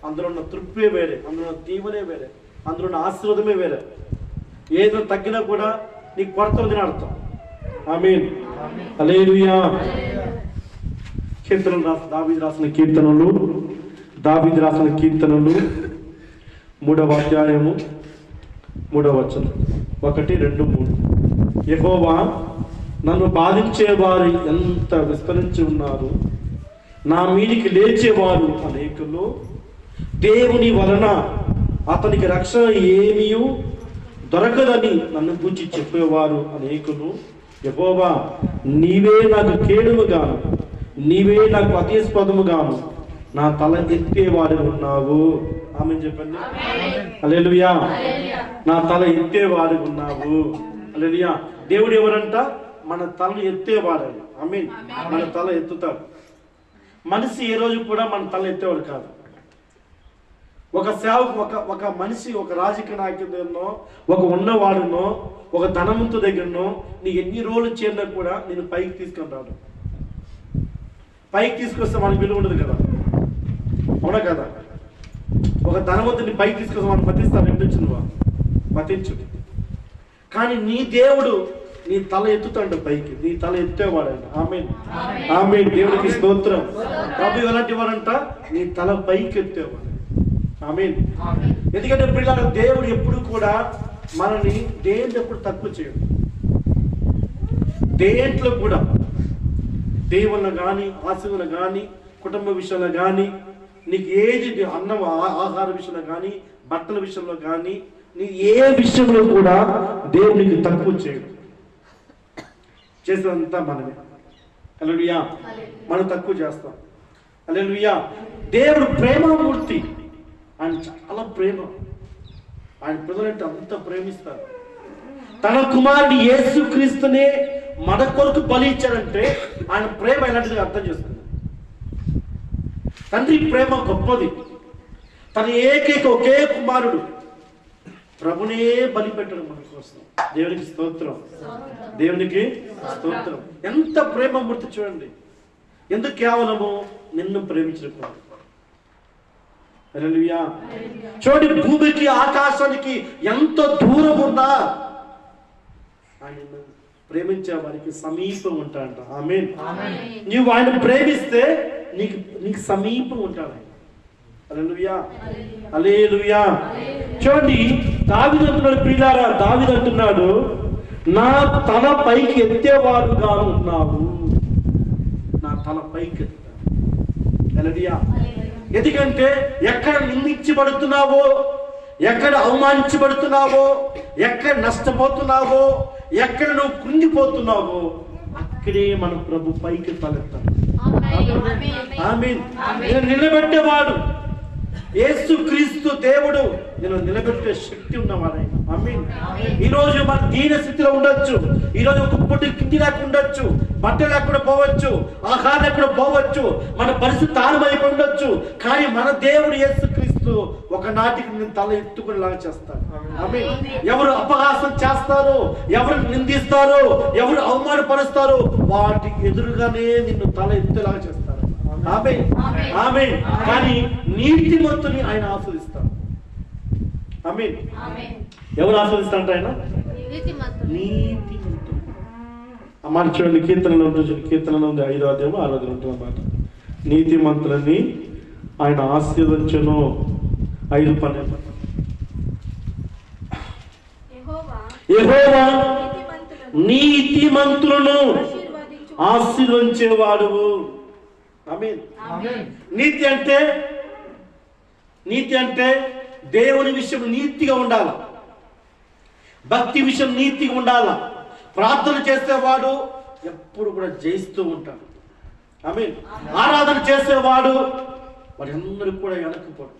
అందులో ఉన్న తృప్తే వేరే, అందులో ఉన్న దీవెనే వేరే, అందులో ఉన్న ఆశీర్వాదమే వేరే. ఏదో తగ్గినా కూడా నీకు కొరత ఉందని అర్థం. ఆమేన్, హల్లెలూయా. దావీదు రాసిన కీర్తనలు 3వ అధ్యాయము 3వ వచనం 1, 2, 3. యెహోవా, నన్ను బాధించేవారు ఎంత విస్తరించి ఉన్నారు, నా మీదికి లేచేవారు అనేకులు. దేవుని వలన అతనికి రక్షణ ఏమీ దొరకదని నన్ను గురించి చెప్పేవారు అనేకులు. యెహోవా, నీవే నాకు కేడుముగాను, నీవే నాకు అతిస్పదముగాను నా తల ఎత్తేవాడు ఉన్నావు. ఆమేన్ చెప్పండి. హల్లెలూయా. నా తల ఎత్తేవాడు ఉన్నావు. హల్లెలూయా. దేవుడు ఎవరంట? మన తలను ఎత్తేవాడు. ఆమేన్. మన తల ఎత్తుతాడు. మనిషి ఏ రోజు కూడా మన తల ఎత్తేవాడు కాదు. ఒక సేవకు ఒక మనిషి, ఒక రాజకీయ నాయకుడినో, ఒక ఉన్నవాడునో, ఒక ధనవంతు దగ్గరనో నీ ఎన్ని రోజులు చేరినా కూడా నేను పైకి తీసుకొని రాడు. పైకి తీసుకొస్తే మనకి విలువ ఉండదు కదా, అవునా కదా? ఒక ధనవంతుని పైకి తీసుకొస్తే మనం మతిస్తాను, ఎంపించు నువ్వు మతించు. కానీ నీ దేవుడు నీ తల ఎత్తుతాడు పైకి, నీ తల ఎత్తేవాడంట. ఆమేన్, ఆమేన్. దేవుడికి స్తోత్రం. ప్రభు ఎలాంటి వాడంట? నీ తల పైకి ఎత్తేవాడు. ఆమేన్. ఎందుకంటే పిల్లలు, దేవుడు ఎప్పుడు కూడా మనల్ని దేంట్లో ఎప్పుడు తక్కువ చేయడు. దేంట్లో కూడా దేవుళ్ళ కానీ, ఆశీర్వాదం కానీ, కుటుంబ విషయంలో కానీ, నీకు ఏది అన్నం ఆహార విషయంలో కానీ, బట్టల విషయంలో కానీ, నీ ఏ విషయంలో కూడా దేవునికి తక్కువ చేయడు. చేసేదంతా మనమే. హల్లెలూయా. మనం తక్కువ చేస్తాం. హల్లెలూయా. దేవుడు ప్రేమమూర్తి. ఆయన చాలా ప్రేమ. ఆయన ప్రజలంటే అంత ప్రేమిస్తారు. తన కుమారుని యేసుక్రీస్తునే మన కొరకు బలి ఇచ్చాడంటే ఆయన ప్రేమ ఎలాంటిది అర్థం చేస్తుంది. తండ్రి ప్రేమ గొప్పది. తన ఒకే కుమారుడు ప్రభునే బలి పెట్టడం మన కోసం. దేవునికి స్తోత్రం, దేవునికి స్తోత్రం. ఎంత ప్రేమమూర్తి చూడండి. ఎందుకు? కేవలము నిన్ను ప్రేమించడం. హల్లెలూయా. చూడండి, భూమికి ఆకాశానికి ఎంత దూరం ఉన్నా ఆయన ప్రేమించే వారికి సమీపం ఉంటాడంట. ఆమేన్. నీవు ఆయన ప్రేమిస్తే నీకు సమీపం ఉంటాడు ఆయన. హల్లెలూయా, హల్లెలూయా. చూడండి, దావీదు అంటున్నాడు, ప్రియులారా, దావీదు అంటున్నాడు, నా తల పైకి ఎత్తేవాడుగా ఉన్నావు. నా తల పైకి ఎత్తుతాడు. హల్లెలూయా. ఎందుకంటే ఎక్కడ నిందించబడుతున్నావో, ఎక్కడ అవమానించబడుతున్నావో, ఎక్కడ నష్టపోతున్నావో, ఎక్కడ నువ్వు కృంగిపోతున్నావో అక్కడే మన ప్రభు పైకి తలెత్తాడు. ఆమేన్. నేను నిలబెట్టేవాడు యేసుక్రీస్తు దేవుడు. నేను నిలబెట్టే శక్తి ఉన్నవాడు. ఆమేన్. ఈ రోజు మన దీన స్థితిలో ఉండొచ్చు. ఈ రోజు ఒక పూట కింది లేకుండా ఉండొచ్చు, బట్టలు లేకుండా పోవచ్చు, ఆహారం లేకుండా పోవచ్చు, మన పరిస్థితి తారుమైపోయి ఉండొచ్చు. కానీ మన దేవుడు యేసుక్రీస్తు ఒకనాటికి నేను తల ఎత్తుకునేలాగా చేస్తాడు. ఆమేన్. ఎవరు అపహాసం చేస్తారో, ఎవరు నిందిస్తారో, ఎవరు అవమానపరుస్తారో వాటి ఎదురుగానే నిన్ను తల ఎత్తేలాగా చేస్తాడు. ఆమేన్, ఆమేన్. కానీ నీతిమంతుని ఆయన ఆస్వాదిస్తాడు. ఆమేన్. ఎవరు ఆస్వాదిస్తారంట? ఆయన నీతిమంతుడు. ఆ మాట చూడండి, కీర్తనలో ఉంది, 5వ అధ్యాయం 6వ వచనం ఉంటుంది అన్నమాట. నీతిమంతులని ఆయన ఆశీర్వదించును. 5:12. యెహోవా నీతిమంతులను ఆశీర్వదించేవాడు. ఆమేన్. నీతి అంటే దేవుని విషయం నీతిగా ఉండాల, భక్తి విషయం నీతిగా ఉండాల. ప్రార్థన చేసేవాడు ఎప్పుడు కూడా జయిస్తూ ఉంటాడు. ఆమేన్. ఆరాధన చేసేవాడు వారందరూ కూడా వెనక్కిపోడు.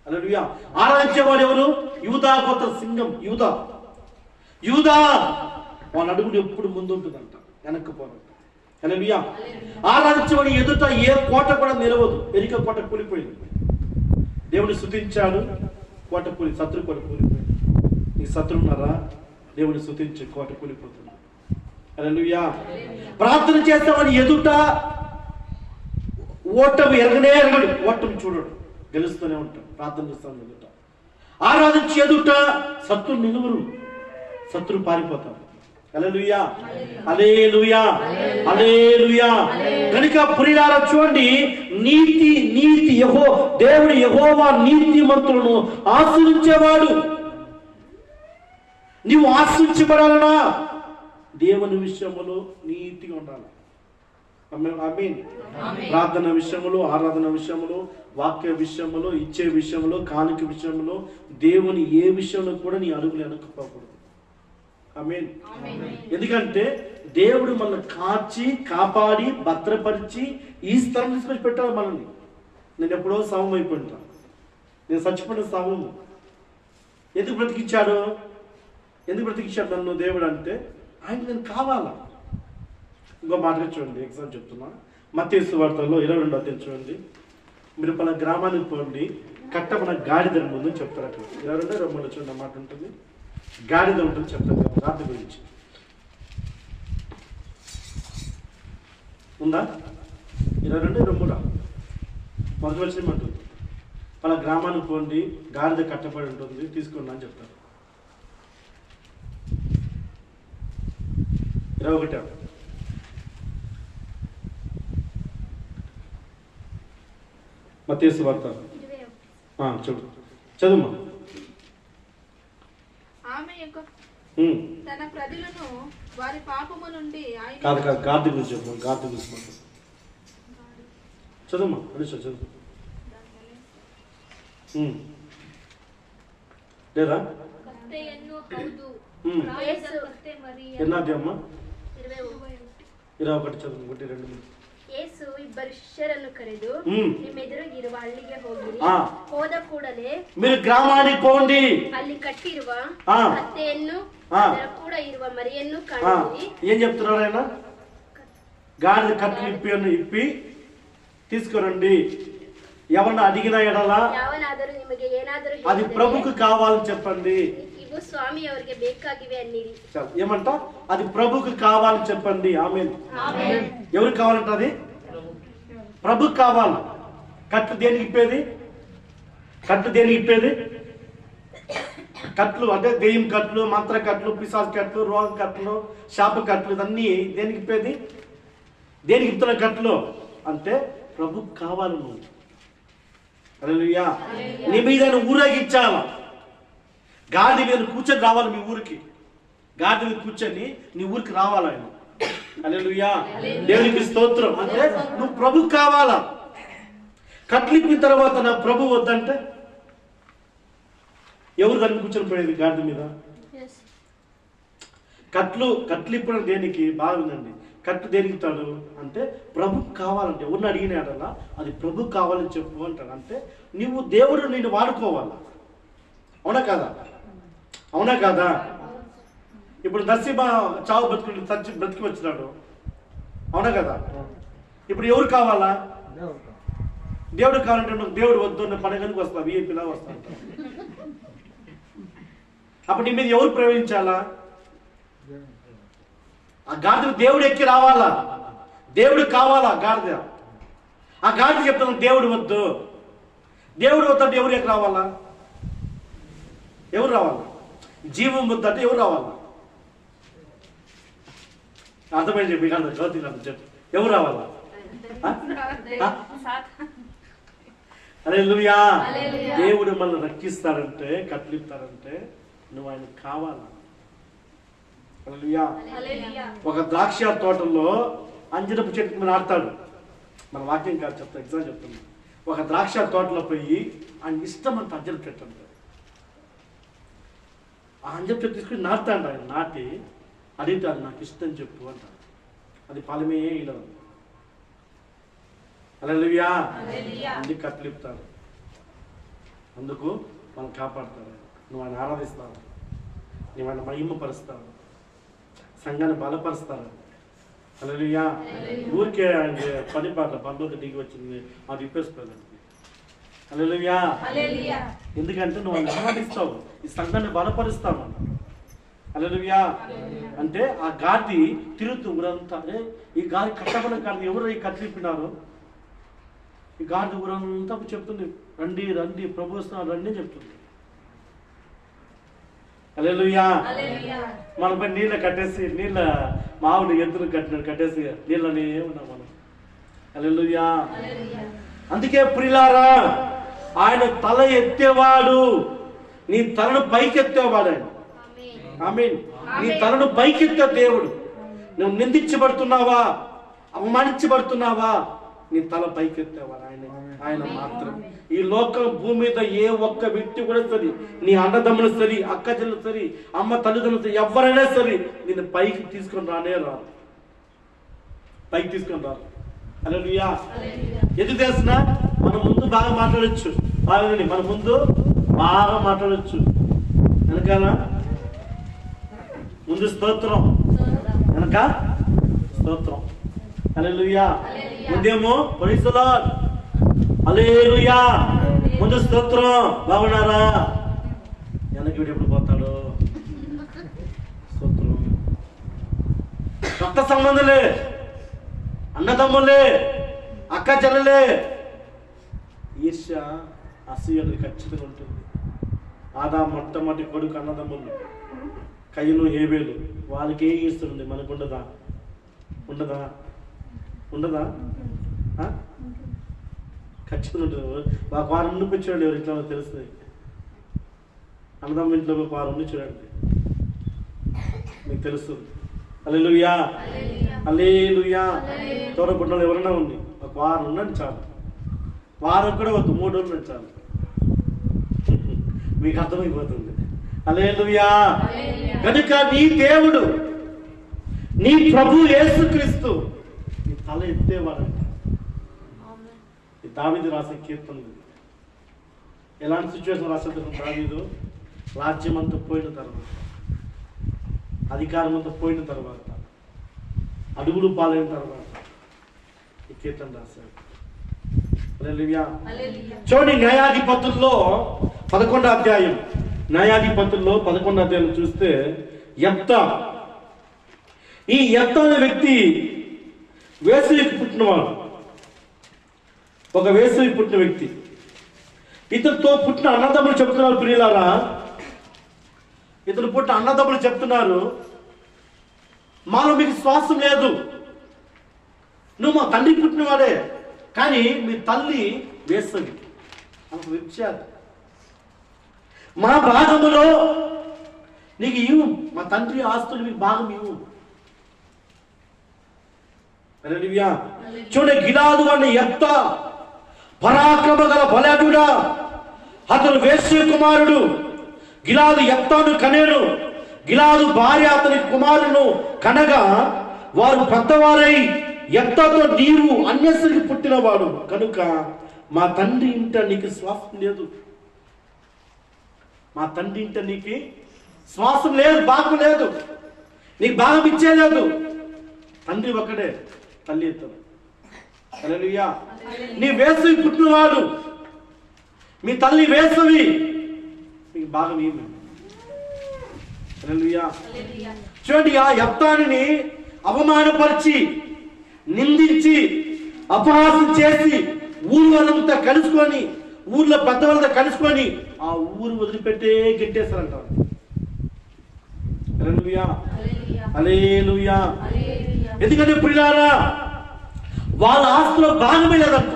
హల్లెలూయా. ఆరాధించేవాడు ఎవరు? యూదా గోత్ర సింగం యూదా. వాళ్ళ అడుగుడు ఎప్పుడు ముందుంటుందంట, వెనక్కిపోడు. హల్లెలూయా. ఆరాధించేవాడు ఎదుట ఏ కోట కూడా నిలవదు. ఎరిక కోట కూలిపోయింది. దేవుని స్తుతించాడు, కోట శత్రు కోట కూలిపోయింది. నీ శత్రువున్నారా? దేవుని స్తుతించి కోట కూలిపోతుంది. హల్లెలూయా. ప్రార్థన చేస్తామని ఎదుట ఓటమి ఎరగడు, ఓటమి చూడడు. గెలుస్తూనే ఉంటాం, ప్రార్థన చేస్తాం ఎదుట. ఆరాధించి ఎదుట శత్రువు నిలువరు, శత్రువు పారిపోతారు. హల్లెలూయా, హల్లెలూయా, హల్లెలూయా. కనుక ప్రియులారా చూడండి, నీతి దేవుడు యెహోవా నీతిమంతులను ఆశీర్వదించేవాడు. నీవు ఆశీర్వదించబడాలనా దేవుని విషయంలో నీతిగా ఉండాలి. ఆమేన్. ప్రార్థన విషయంలో, ఆరాధన విషయంలో, వాక్య విషయంలో, ఇచ్చే విషయంలో, కానుక విషయంలో, దేవుని ఏ విషయంలో కూడా నీ అడుగులు వెనక్కిపోకూడదు. ఆమేన్. ఎందుకంటే దేవుడు మనల్ని కాచి కాపాడి భద్రపరిచి ఈ స్థలం తీసుకొచ్చి పెట్టాలి మనల్ని. నేను ఎప్పుడో శవం అయిపోయింటాను, నేను చచ్చిపోయిన శవము. ఎందుకు బ్రతికించాడు నన్ను దేవుడు అంటే ఆయన నేను కావాలా. ఇంకో మాట చూడండి, ఎగ్జామ్ చెప్తున్నా. మత్తయి సువార్తలో 22వ అధ్యాయం చూడండి. మీరు పలా గ్రామానికి పోండి, కట్టమన గాడిద ముందు చెప్తారు. అక్కడ 22 చూడండి మాట ఉంటుంది, గాడిద ఉంటుంది చెప్తారు కదా రాత్రి గురించి. ఉందా? 22 మొదటి వచ్చిన ఉంటుంది. పలా గ్రామానికి పోండి, గాడిద కట్టబడి ఉంటుంది, తీసుకోండి అని చెప్తారు. 21 మత్తయి సువార్త చదువుమా. తన ప్రజలను వారి పాపము నుండి కాదు గాడి గురించి చెప్పు, గాడి గురించి చదువుమా. చదువు లేదా ఎన్నాద్యమ్మా? 21 చదువు. 1 2 ಯೇಸು ಇಬ್ಬರು ಶಿಷ್ಯರನ್ನು ಕರೆದು ನಿಮ್ಮೆದುರಿಗಿರುವ ಹಳ್ಳಿಗೆ ಹೋಗಿರಿ, ಹೋದ ಕೂಡಲೇ మీరు గ్రామానికి పోండి, ಅಲ್ಲಿ ಕಟ್ಟಿರುವ ಕತ್ತೆಯನ್ನು ಅದರ ಕೂಡ ಇರುವ ಮರಿಯನ್ನು ಕಾಣಿರಿ. ఏం చెప్తున్నాడు ఆయన? గాడిద కత్తి ఇప్పి తీసుకురండి. ఎవరన్నా అడిగిన ఎడలా ಯಾವನಾದರೂ ನಿಮಗೆ ಏನಾದರೂ అది ప్రభుకు కావాలని చెప్పండి. ಇವು ಸ್ವಾಮಿ ಅವರಿಗೆ ಬೇಕಾಗಿವೆ ಅನ್ನಿರಿ. ఏమంట? అది ప్రభుకు కావాలని చెప్పండి. ఆమేన్. ఎవరికి కావాలంట? అది ప్రభుకు కావాలి. కట్లు దేనికి ఇప్పేది? కట్లు అంటే దెయ్యం కట్లు, మంత్ర కట్లు, పిశాచ కట్లు, రోగ కట్లు, శాప కట్లు, ఇదన్నీ దేనికి ఇప్పేది? దేనికి ఇస్తున్న కట్లు అంటే ప్రభుకు కావాలి. నువ్వు హల్లెలూయా. నీ మీద ఊరేగించాల. గాడి మీద కూర్చొని రావాలి మీ ఊరికి. గాడి మీద కూర్చొని నీ ఊరికి రావాలి ఆయన. హల్లెలూయా, దేవునికి స్తోత్రం. అంటే నువ్వు ప్రభు కావాలా. కట్లిప్పిన తర్వాత నా ప్రభు వద్దంటే ఎవరు దాన్ని కూర్చొని పోయేది గాడి మీద? కట్లిప్పడం దేనికి? బాగుందండి. కట్టు దేనికి తాడు అంటే ప్రభు కావాలంటే ఎవరిని అడిగినాడల్లా అది ప్రభు కావాలని చెప్పు అంటాడు. అంటే నువ్వు దేవుడు నిన్ను వాడుకోవాలా. అవునా కాదా? ఇప్పుడు నరసింహ చావు బ్రతికి వచ్చినాడు. అవునా కదా? ఇప్పుడు ఎవరు కావాలా? దేవుడు కావాలంటే దేవుడు వద్దు పండుగనికి వస్తా, విఐపిలా వస్తా. అప్పుడు నీ మీద ఎవరు ప్రవేశించాలా? ఆ గాడిద దేవుడు ఎక్కి రావాలా. దేవుడు కావాలా గాడిద. ఆ గాడిద చెప్తాను దేవుడు వద్దు. దేవుడు వద్దంటే ఎవరు ఎక్కి రావాలా? ఎవరు రావాలా? జీవం వద్దంటే ఎవరు రావాలా? అర్థమైంది చెప్పి చెప్పు. ఎవరు రావాలా? హల్లెలూయా. దేవుడు మనల్ని రక్షిస్తాడంటే, కట్లిస్తాడంటే నువ్వు ఆయన కావాలా. హల్లెలూయా. ఒక ద్రాక్ష తోటల్లో అంజనపు చెట్టు మీద ఆడతాడు. మన వాక్యం కాదు, చెప్తా, ఎగ్జామ్ చెప్తున్నా. ఒక ద్రాక్ష తోటలో పోయి ఆయన ఇష్టం అంత అంజనపు చెట్టు అంటాడు. ఆ అంజనపు చెట్టు తీసుకుని నాటుతాడు. ఆయన నాటి అడిగితాడు, నాకు ఇష్టం చెప్పు అంటాడు. అది ఫలమే ఇలా. హల్లెలూయా. అందుకు కట్లిపుతాడు, అందుకు మనం కాపాడుతాడు. నువ్వు ఆయన ఆరాధిస్తావు, నువ్వు ఆయన మహిమపరుస్తావు, సంఘాన్ని బలపరుస్తారు. హల్లెలూయా. ఊరికే ఆయన పని పనిలోకి దిగి వచ్చింది అది విప్పేసుకోలేదు. హల్లెలూయా. ఎందుకంటే నువ్వు ఆయన ఆరాధిస్తావు, ఈ సంఘాన్ని బలపరుస్తావు. హల్లెలూయా. అంటే ఆ గాడి తిరుగుతూ ఊరంతా, ఈ గాడి కట్టబడిన గాడి ఎవరు ఈ కట్లిప్పినారు? ఈ గాడిద ఊరంతా చెప్తుంది, రండి రండి ప్రభు వస్తున్నారు రండి అని చెప్తుంది. హల్లెలూయా. మనపై నీళ్ళ కట్టేసి నీళ్ళ మావుడు ఎద్దులు కట్టేసి నీళ్ళని ఉన్నాం మనం. హల్లెలూయా. అందుకే ప్రియులారా, ఆయన తల ఎత్తేవాడు, నీ తలను పైకెత్తేవాడు ఆయన. ఆమేన్. నీ తలను పైకెత్తే దేవుడు. నువ్వు నిందించబడుతున్నావా, అవమానించబడుతున్నావా, నీ తల పైకెత్తేవాడు ఆయన. ఆయన మాత్రం. ఈ లోకం భూమి మీద ఏ ఒక్క వ్యక్తి కూడా సరి, నీ అన్నదమ్ములు సరి, అక్క చెల్లెలు సరి, అమ్మ తల్లిదండ్రులు సరి, ఎవరైనా సరి నిన్ను పైకి తీసుకొని రానే రారు, పైకి తీసుకొని రారు. హల్లెలూయా. ఎందుకు తెలిసిన, మన ముందు బాగా మాట్లాడచ్చు, బాగా మన ముందు బాగా మాట్లాడచ్చు, వెనకాల ముందు స్తోత్రం, వెనక స్తోత్రం. హల్లెలూయా. ముందేమో ప్రైజ్ ది లార్డ్, హల్లెలూయా, ముందు స్తోత్రం. బాగున్నారా? వెనక్కి వీడు ఎప్పుడు పోతాడు? స్తోత్రం. రక్త సంబంధులే, అన్నదమ్ములే, అక్క చెల్లెలే, ఈర్ష్య అసూయలు ఖచ్చితంగా ఉంటుంది. ఆదా మొట్టమొదటి కొడుకు అన్నదమ్ములు కయ్యను హేబేలు, వాళ్ళకే ఈర్స్తుంది, మనకు ఉండదా? ఉండదా? ఉండదా? ఖచ్చితంగా ఉంటుంది. ఒక వారం ఉండి చూడండి, ఎవరు ఇట్లా తెలుస్తుంది. అన్నదమ్మ ఇంట్లో ఒక వారం ఉండి చూడండి, మీకు తెలుస్తుంది. హల్లెలూయా. హల్లెలూయా. తోడబుట్టలు ఎవరైనా ఉంది, ఒక వారం ఉండండి చాలు. వారం కూడా వద్దు, 3 రోజులు చాలు, మీకు అర్థమైపోతుంది. హల్లెలూయా. కనుక నీ దేవుడు, నీ ప్రభు యేసుక్రీస్తు నీ తల ఎత్తేవాడంట. దావీదు రాసే కీర్తన. ఎలాంటి సిచ్యువేషన్ రాసేది దావీదు? రాజ్యం అంతా పోయిన తర్వాత, అధికారం అంతా పోయిన తర్వాత, అడుగులు పాలైన తర్వాత ఈ కీర్తన రాశాడు. చూడండి, న్యాయాధిపతుల్లో 11వ అధ్యాయం, న్యాయాధిపతుల్లో 11వ అధ్యాయం చూస్తే, యెఫ్తా, ఈ యెఫ్తా అనే వ్యక్తి వేసవికి పుట్టినవాడు, ఒక వేసవి పుట్టిన వ్యక్తి. ఇతనితో పుట్టిన అన్నదమ్ములు చెప్తున్నారు, ప్రియులారా, ఇతను పుట్టిన అన్నదమ్ములు చెప్తున్నారు, మాలో మీకు శ్వాసం లేదు, నువ్వు మా తండ్రి పుట్టినవాడే, కానీ మీ తల్లి వేసవి, అంత విచారు, మా భాగములో నీకు ఇవ్వు, మా తండ్రి ఆస్తులు మీకు భాగం ఇవ్వు. చూడండి, గిలాదు అనే యెఫ్తా పరాక్రమ గల బలాఢ్యుడా, అతను వేశ్య కుమారుడు. గిలాదు యెఫ్తాను కనేను, గిలాదు భార్య అతని కుమారును కనగా వారు పెద్దవారై, యెఫ్తాతో నీవు అన్యస్త్రీకి పుట్టినవాడు కనుక మా తండ్రి ఇంట నీకు శ్వాసం లేదు, మా తండ్రి ఇంట నీకు శ్వాసం లేదు, భాగం లేదు, నీకు భాగం ఇచ్చేలేదు. తండ్రి ఒక్కడే, తల్లి ఇద్దరు. హల్లెలూయా. నీ వేసవి పుట్టినవాడు, మీ తల్లి వేసవి, మీకు భాగం ఏమి? హల్లెలూయా. చూడండి, ఆ యెఫ్తాని అవమానపరిచి, నిందించి, అపహాసం చేసి, ఊరు వాళ్ళంతా కలుసుకొని, ఊర్లో పెద్దవాళ్ళంతా కలుసుకొని ఆ ఊరు వదిలిపెట్టే గెట్టేశారంటారు. హల్లెలూయా. హల్లెలూయా. ఎందుకంటే ప్రియులారా, వాళ్ళ ఆస్తిలో భాగమే లేదంట,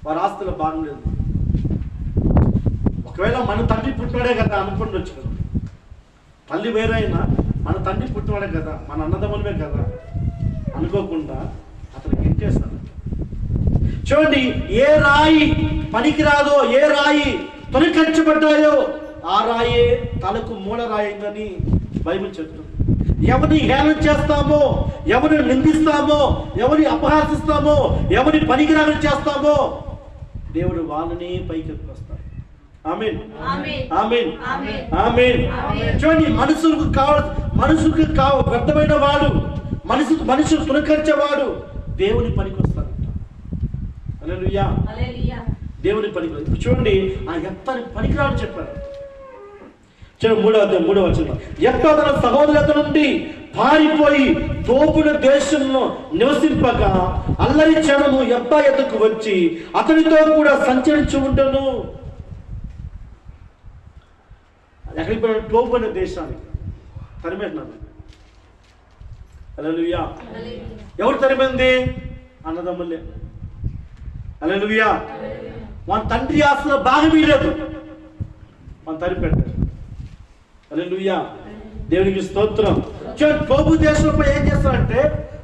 వారి ఆస్తిలో భాగం లేదు. ఒకవేళ మన తండ్రి పుట్టినాడే కదా అనుకుండొచ్చు కదా, తల్లి వేరే అయినా మన తండ్రి పుట్టినాడే కదా, మన అన్నదమ్ములమే కదా అనుకోకుండా అతను గిట్టేశారు. చూడండి, ఏ రాయి పనికిరాదో, ఏ రాయి తొలికరించబడ్డాయో ఆ రాయే తలకు మూల రాయిందని బైబిల్ చెప్తుంది. ఎవరిని హేళన చేస్తామో, ఎవరిని నిందిస్తామో, ఎవరిని అపహాసిస్తామో, ఎవరిని పనికిరాని చేస్తామో, దేవుడు వాళ్ళని పైకి ఎత్తుకొస్తాడు. ఆమేన్. ఆమేన్. ఆమేన్. చూడండి, మనసుకు వ్యర్థమైన వాడు, మనుషులు తునకరించేవాడు దేవుని పనికి వస్తాడు. హల్లెలూయా. దేవుని పనికి. చూడండి, ఆ యెఫ్తాని పనికిరాడు చెప్పారు. 3వ వచనం, యెఫ్తా తన సహోదరుల నుండి పారిపోయి తోపుల దేశంలో నివసింపగా అల్లరి జనము యెఫ్తా యొద్దకు వచ్చి అతనితో కూడా సంచరించి ఉండను. ఎక్కడికి పోయిన? తోపు అనే దేశానికి తరిమేసినారు. హల్లెలూయా. ఎవరు తరిమింది? అన్నదమ్ములే. హల్లెలూయా. మన తండ్రి ఆస్తులో భాగం ఇవ్వలేదు, మన తరిపెట్టారు. హల్లెలూయా. దేవునికి స్తోత్రం. తోపు దేశంపై ఏం చేస్తారంటే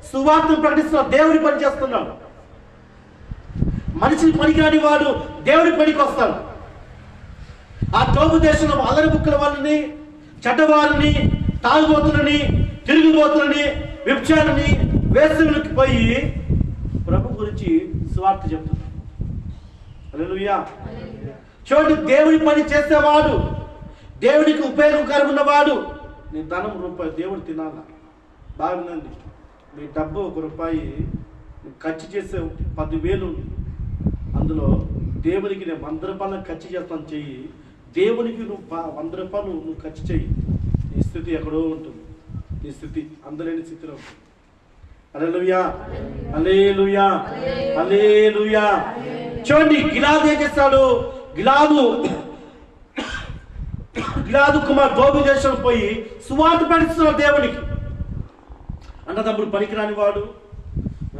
సువార్తను ప్రకటిస్తున్నారు, దేవుడి పని చేస్తున్నాడు. మనిషి పనికిరాని వాడు దేవుడి పనికి వస్తాడు. ఆ తోపు దేశంలో అల్లరి బుక్కల వాళ్ళని, చెడ్డవారిని, తాగుబోతులని, తిరుగుబోతులని, వ్యభిచారిని, వేసవులకి పోయి ప్రభు గురించి సువార్త చెప్తున్నారు. హల్లెలూయా. చూడండి, దేవుడి పని చేసేవాడు, దేవుడికి ఉపయోగకరం ఉన్నవాడు. నీ ధనం రూపాయి దేవుడు తినాలా? బాగుందండి. మీ డబ్బు ₹1 ఖర్చు చేసే 10,000 అందులో దేవునికి నేను ₹100 ఖర్చు చేస్తాను చెయ్యి. దేవునికి నువ్వు ₹100 నువ్వు ఖర్చు చెయ్యి. నీ స్థితి ఎక్కడో ఉంటుంది. నీ స్థితి అందలేని స్థితిలో ఉంటుంది. హల్లెలూయా, హల్లెలూయా, హల్లెలూయా. చూడండి, గిలాదు ఏం చేస్తాడు? గిలాదు కుమార్ తోపు దేశం పోయి సువార్త ప్రకటిస్తున్నాడు దేవునికి. అన్నదమ్ముడు పనికిరాని వాడు,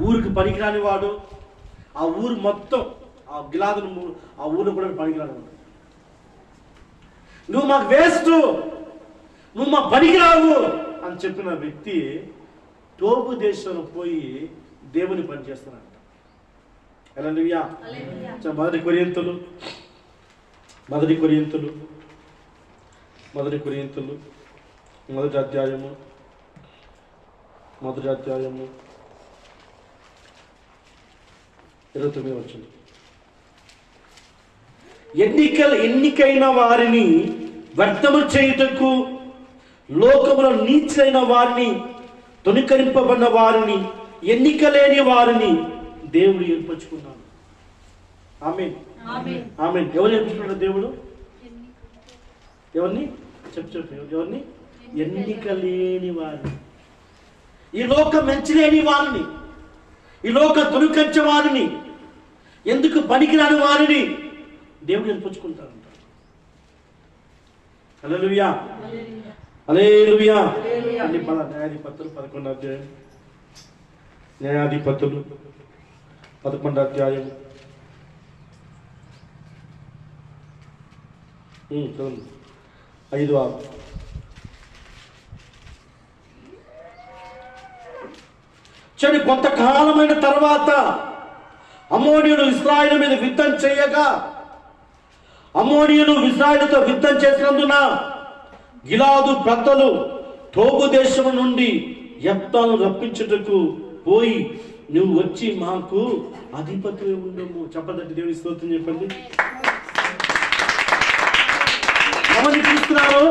ఊరికి పనికిరాని వాడు, ఆ ఊరు మొత్తం ఆ గిలాదును ఆ ఊరు కూడా పనికిరాని వాడు. నువ్వు మాకు వేస్ట్, నువ్వు మా పనికిరావు అని చెప్పిన వ్యక్తి తోపు దేశంలో పోయి దేవుని పని చేస్తున్నాడు. హల్లెలూయా. మొదటి కొరింథీయులు మొదటి అధ్యాయము 29 వచ్చింది. ఎన్నికైన వారిని వ్యర్థము చేయుటకు, లోకములో నీచులైన వారిని, తొణికరింపబడిన వారిని, ఎన్నిక లేని వారిని దేవుడు ఏర్పరచుకున్నాడు. ఆమేన్, ఆమేన్. ఎవరు ఏర్పరచుకున్నాడు దేవుడు? ఎవరిని? చెప్పు. ఎవరిని? ఎన్నిక లేని వారిని, ఈ లోకం మెంచలేని వారిని, ఈ లోక తొణికించే వారిని, ఎందుకు పనికిరాని వారిని దేవుడు ఏర్పరచుకుంటాడు. హల్లెలూయా, హల్లెలూయా. న్యాయాధిపతులు 11వ అధ్యాయం, న్యాయాధిపతులు 11వ అధ్యాయం చూడండి 5-6. చూడండి, కొంతకాలమైన తర్వాత అమ్మోనీయులు ఇశ్రాయేలు మీద యుద్ధం చేయగా, అమ్మోనీయులు ఇశ్రాయేలుతో యుద్ధం చేసినందున గిలాదు పెద్దలు తోపు దేశం నుండి యెఫ్తాను రప్పించుటకు పోయి, నువ్వు వచ్చి మాకు అధిపతి ఉండము. చెప్పదండి, దేవుని స్తోత్రం చెప్పండి. ఎవరిని పిలుస్తున్నారు?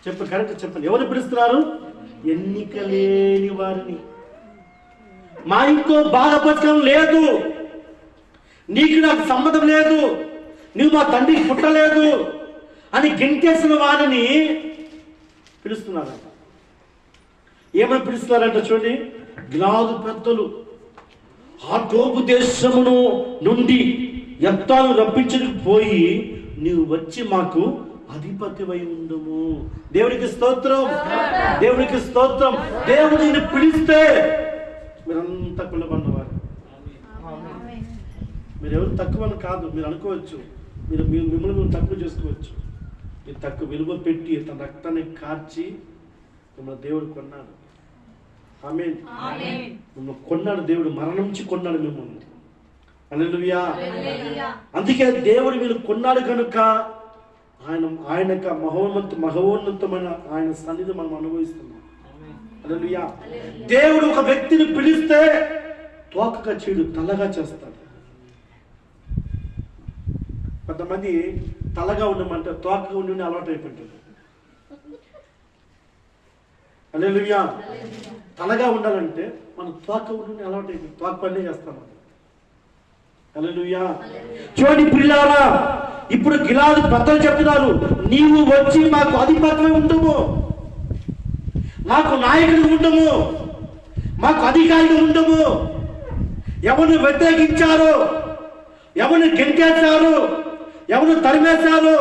చెప్పండి, కరెక్ట్ చెప్పండి. ఎవరిని పిలుస్తున్నారు? ఎన్నిక లేని వారిని. మా ఇంట్లో బాధపడటం లేదు, నీకు నాకు సంబంధం లేదు, నువ్వు మా తండ్రికి పుట్టలేదు అని గెంటేసిన వారిని పిలుస్తున్నారంట. ఏమని పిలుస్తున్నారంట చూడండి. గిలాదు పెద్దలు ఆ తోపు దేశమును నుండి యెఫ్తాను రప్పించుటకు పోయి, నీవు వచ్చి మాకు అధిపతివై ఉండము. దేవునికి స్తోత్రం, దేవునికి స్తోత్రం. దేవుడు నిన్ను పిలిస్తే మీరంతా కులబడినవారు. మీరు ఎవరు తక్కువ అని కాదు, మీరు అనుకోవచ్చు. మిమ్మల్ని తక్కువ చేసుకోవచ్చు. మీరు తక్కువ విలువ పెట్టి తన రక్తాన్ని కార్చి మిమ్మల్ని దేవుడు కొన్నాడు. ఆమేన్. మిమ్మల్ని కొన్నాడు దేవుడు, మరణం నుంచి కొన్నాడు మిమ్మల్ని. హల్లెలూయా. అందుకే దేవుడు మీరు కొన్నాడు కనుక ఆయన మహోన్నతమైన ఆయన సన్నిధి మనం అనుభవిస్తున్నాం. హల్లెలూయా. దేవుడు ఒక వ్యక్తిని పిలిస్తే తోకగా చేయడు, తలగా చేస్తాడు. కొంతమంది తలగా ఉండమంటే తోకగా ఉండి అలవాటు అయిపోతుంది. హల్లెలూయా. తలగా ఉండాలంటే మనం తోక ఉండి అలవాటు అయిపోయింది, తోక పనే చేస్తాం. హల్లెలూయా. చూడండి ప్రియులారా, ఇప్పుడు గిలాదు పెద్దలు చెప్తున్నారు, నీవు వచ్చి మాకు అధిపత్యం ఉండము, మాకు నాయకుడు ఉండము, మాకు అధికారిగా ఉండము. ఎవరిని వ్యతిరేకించారు, ఎవరిని గెంటేశారు, ఎవరు తరిమేశారు,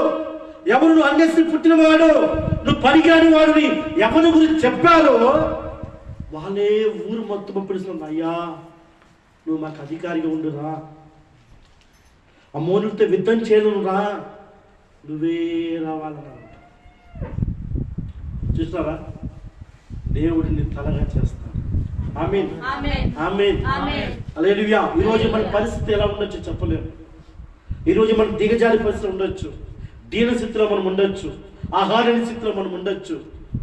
ఎవరు అన్యశ్రీ పుట్టినవాడు, నువ్వు పనికిరాని వాడిని ఎవరి గురించి చెప్పారో వాళ్ళే ఊరు మొత్తం పిలుస్తుంది, అయ్యా నువ్వు మాకు అధికారిగా ఉండురా, అమ్మోనుడితో యుద్ధం చేయను రా, నువ్వే రావాలన్నా. చూస్తారా, దేవుడిని తలగా చేస్తాడు. ఆమేన్, ఆమేన్, హల్లెలూయా. ఈరోజు మన పరిస్థితి ఎలా ఉండొచ్చు చెప్పలేము. ఈరోజు మనం దిగజారి పరిస్థితి ఉండొచ్చు, దీన స్థితిలో మనం ఉండొచ్చు, ఆహార స్థితిలో మనం ఉండొచ్చు.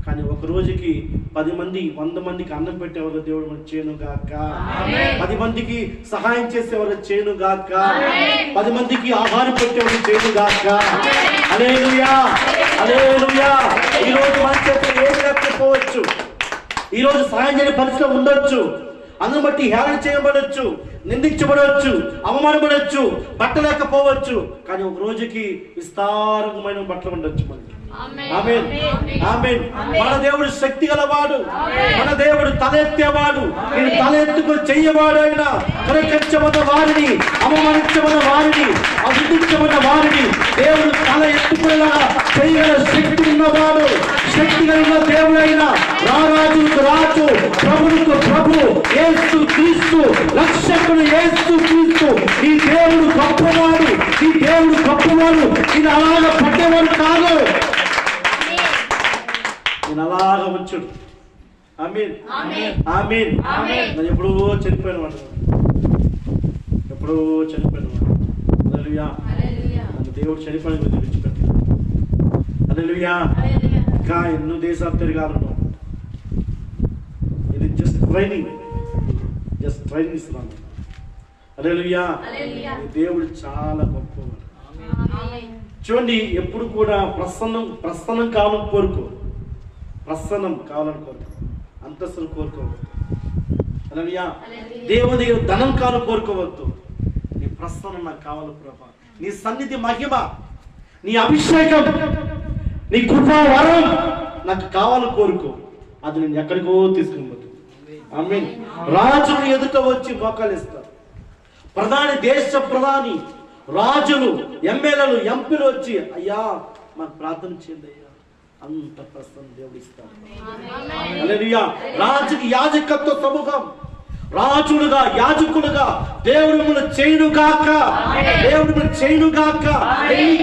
కానీ ఒక రోజుకి 10 మంది 100 మందికి అన్నం పెట్టేవారు దేవుడు మనం చేయను గాక. 10 మందికి సహాయం చేసేవారు చేయను గాక. 10 మందికి ఆహారం పెట్టేవారు చేయను గాక. హల్లెలూయా, హల్లెలూయా. ఈ రోజు మన చేతిలో ఏం లేకపోవచ్చు, ఈ రోజు సహాయం చేయని పరిస్థితిలో ఉండొచ్చు, అందును బట్టి హేళన చేయబడవచ్చు, నిందించబడవచ్చు, అవమానపడవచ్చు, బట్టలేకపోవచ్చు. కానీ ఒక రోజుకి విస్తారమైన బట్టలు ఉండొచ్చు మనకి. ఆమేన్, ఆమేన్. మన దేవుడు శక్తి గలవాడు, మన దేవుడు తలెత్తేవాడు. నేను తలెత్తుకుని చెయ్యవాడు. ఆయన పురకరించబడిన వారిని, అవమానించబడిన వారిని, అభివృద్ధించబడిన వారిని దేవుడు తల ఎత్తుకునేలాగా చేయగల శక్తి ఉన్నవాడు. శక్తి కలిగిన దేవుడైన రారాజులకు రాజు, ప్రభువులకు ప్రభు, యేసు క్రీస్తు, రక్షకుడు యేసు క్రీస్తు. ఈ దేవుడు గొప్పవాడు, ఈ దేవుడు గొప్పవాడు. ఇది అలాగా పట్టేవాడు కాదు, నేను అలాగా వచ్చాడు. ఆమేన్, ఆమేన్. నేను ఎప్పుడో చనిపోయిన వాడు, ఎప్పుడో చనిపోయిన వాడు. హల్లెలూయా. నన్ను దేవుడు చనిపోయిన విడిచిపెట్టాడు. హల్లెలూయా. ఇంకా ఎన్నో దేశాలు తిరగాలను. ఇది జస్ట్ ట్రైనింగ్ ఇస్తున్నాను. హల్లెలూయా. దేవుడు చాలా గొప్పవాడు. చూడండి, ఎప్పుడు కూడా ప్రసన్నం కావాలని కోరుకో, ప్రసన్నం కావాలని కోరుకో, అంతస్తులు కోరుకోవద్దు. హల్లెలూయా. దేవుని దగ్గర ధనం కావాలని కోరుకోవద్దు. నీ ప్రసన్నం నాకు కావాలి ప్రభా, నీ సన్నిధి మహిమ, నీ అభిషేకం, నీ కృపా వరం నాకు కావాలని కోరుకో. అది నేను ఎక్కడికో తీసుకుని పోతుంది. ఆమేన్. రాజులు ఎదుట వచ్చి మోకాలిస్తారు. దేశ ప్రధాని, రాజులు, ఎమ్మెల్యేలు, ఎంపీలు వచ్చి అయ్యా మాకు ప్రార్థన చేయండి అయ్యా, అంత ప్రసన్న దేవుడు ఇస్తాడు. హల్లెలూయా. రాజుకి యాజకత్వ సమూహం, రాజులుగా యాజకులుగా దేవుడు మిమ్మల్ని చేయునుగాక, దేవుడు మిమ్మల్ని చేయునుగాక. ఎన్నిక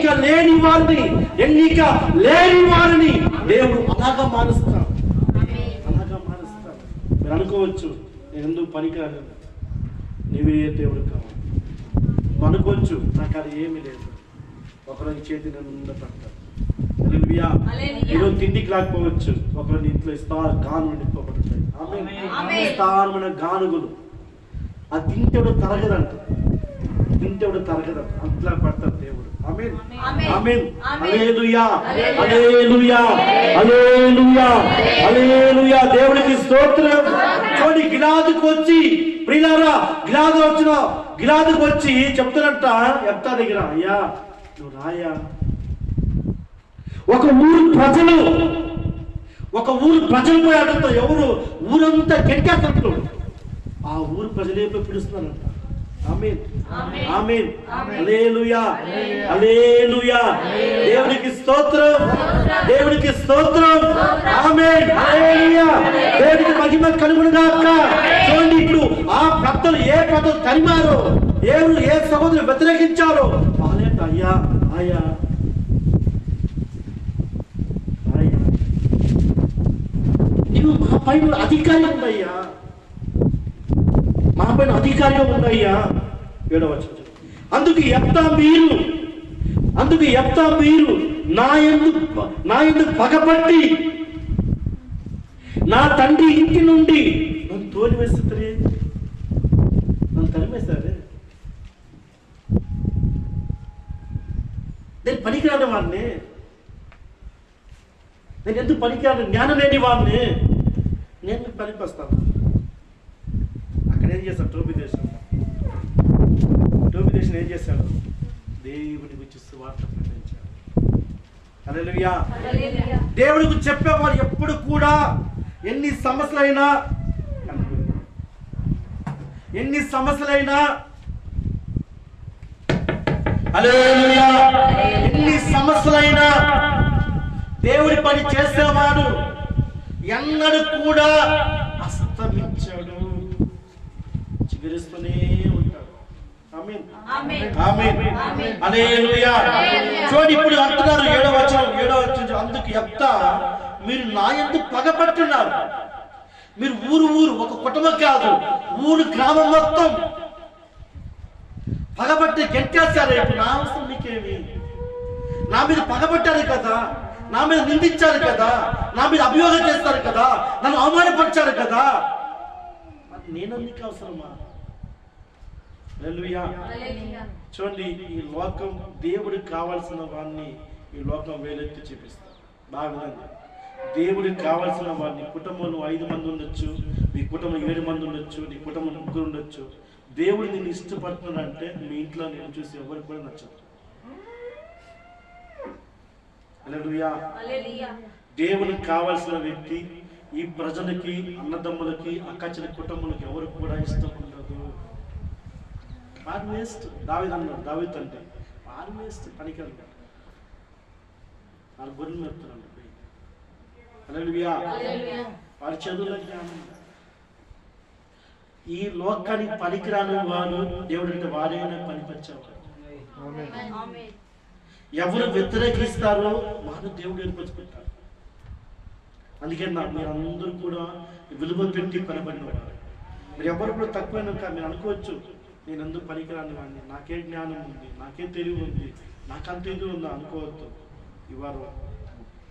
లేని వారిని దేవుడు అలాగా మారుస్తాడు, అలాగా మారుస్తాడు. మీరు అనుకోవచ్చు, నేను ఎందుకు పనికిరాను, నీవే దేవుడు కావాలి. నువ్వు అనుకోవచ్చు, నాకు అది ఏమీ లేదు. ఒకరోజు చేతి నిండా పెడతాడు. హల్లెలూయా. ఈరోజు తిండికి రాకపోవచ్చు, ఒకరోజు ఇంట్లో గాను నిండిపోబడతాయి. విస్తారమైన గానుగులు. ఆ తింటేడు తరగదంట, అంతలా పడతాడు దేవుడు. ఆమేన్, ఆమేన్. హల్లెలూయా, హల్లెలూయా, హల్లెలూయా, హల్లెలూయా. దేవునికి స్తోత్రం. చూడండి, గిలాదుకు వచ్చి ప్రియులారా, గిలాదుకు వచ్చి చెప్తారంట యెఫ్తా దగ్గర, అయ్యా నువ్వు రాయా. ఒక ఊరు ప్రజలు పోయి అడుగుతారు, ఎవరు ఊరంతా గెంటేస్తారు. ఆ ఊరు ప్రజలే పిలుస్తున్నారంట. ఆమేన్, ఆమేన్. హల్లెలూయా, హల్లెలూయా. దేవునికి స్తోత్రం, దేవునికి స్తోత్రం. ఆమేన్, హల్లెలూయా. దేవునికి మహిమ కలుగునుగాక. చూడండి, ఇప్పుడు ఆ పెద్దలు ఏ పెద్దలు తరిమారో, ఏ సహోదరులు వ్యతిరేకించారో వాళ్ళేంట, అయ్యా అయ్యా నీవు మా పైన అధికారి ఉందయ్యా, మా పైన అధికారిగా ఉందయ్యా. 7వ వచనం. అందుకు యెఫ్తా మీరు నా యందు పగపట్టి నా తండ్రి ఇంటి నుండి నన్ను తోలివేస్తే, నన్ను తరిమేశారే, నేను పనికిరాని వాడిని, నేను ఎందుకు పనికిరాని జ్ఞానం లేని వాడిని, నేను మీకు పనికొస్తాను. అక్కడ ఏం చేస్తాడు టోబీ దేశం ఏం చేశాడు, దేవుని గురించి సువార్త ప్రకటించాలి. హల్లెలూయా. దేవుడికి చెప్పేవారు ఎప్పుడు కూడా ఎన్ని సమస్యలైనా హల్లెలూయా, ఎన్ని సమస్యలైనా దేవుడి పని చేసేవాడు ఎన్నడూ కూడా అస్తమించాడు, చిగురిస్తూనే ఉంటాడు. ఆమేన్, ఆమేన్, హల్లెలూయా. చూడండి, ఇప్పుడు అంటున్నారు 7వ వచనం, అందుకు యెఫ్తా, మీరు నా యందు పగపట్టున్నారు. మీరు ఊరు ఒక కుటుంబం కాదు, ఊరు గ్రామం మొత్తం పగబట్టి గెంటేస్తారు. ఇప్పుడు నా అవసరం మీకేమి? నా మీద పగబట్టారు కదా, నా మీద నిందించారు కదా, నా మీద అభియోగం చేస్తారు కదా, నన్ను అవమానపరిచారు కదా, నేను నీకు అవసరమా? హల్లెలూయా. చూడండి, ఈ లోకం దేవుడికి కావాల్సిన వాడిని ఈ లోకం వేలెత్తి చూపిస్తారు. బాగా దేవుడికి కావాల్సిన వాడిని, కుటుంబంలో 5 మంది ఉండొచ్చు, నీ కుటుంబం 7 మంది ఉండొచ్చు, నీ కుటుంబం 3 ఉండొచ్చు. దేవుడు నేను ఇష్టపడుతున్నానంటే మీ ఇంట్లో నేను చూసి ఎవరికి కూడా నచ్చదు. హల్లెలూయా. దేవునికి కావాల్సిన వ్యక్తి ఈ ప్రజలకి, అన్నదమ్ములకి, అక్కచెల్లి కుటుంబాలకి ఎవరికి కూడా ఇష్టం ఉండదు. వాడు వేస్ట్. దావీదు అన్నాడు, దావీదు అంటే వాడు వేస్ట్, పనికిరాడు, వాడు గొర్రెలు మేపుతున్నాడు. హల్లెలూయా. వాడి చదువుల జ్ఞానం. ఈ లోకానికి పనికిరాని వాడు దేవుడు అంటే వాడైనా పనికొచ్చేవాడు. ఎవరు వ్యతిరేకిస్తారో వాడు దేవుడు ఏర్పరచుకుంటాడు. అందుకే మీరందరూ కూడా విలువ పెట్టి పనిపడినవారు. మీరు ఎవరు కూడా తక్కువైనా మీరు అనుకోవచ్చు, నేను ఎందుకు పనికిరాని వాడిని, నాకే జ్ఞానం ఉంది, నాకే తెలివి ఉంది, నాకంత ఇది ఉందా అనుకోవద్దు. ఇవారు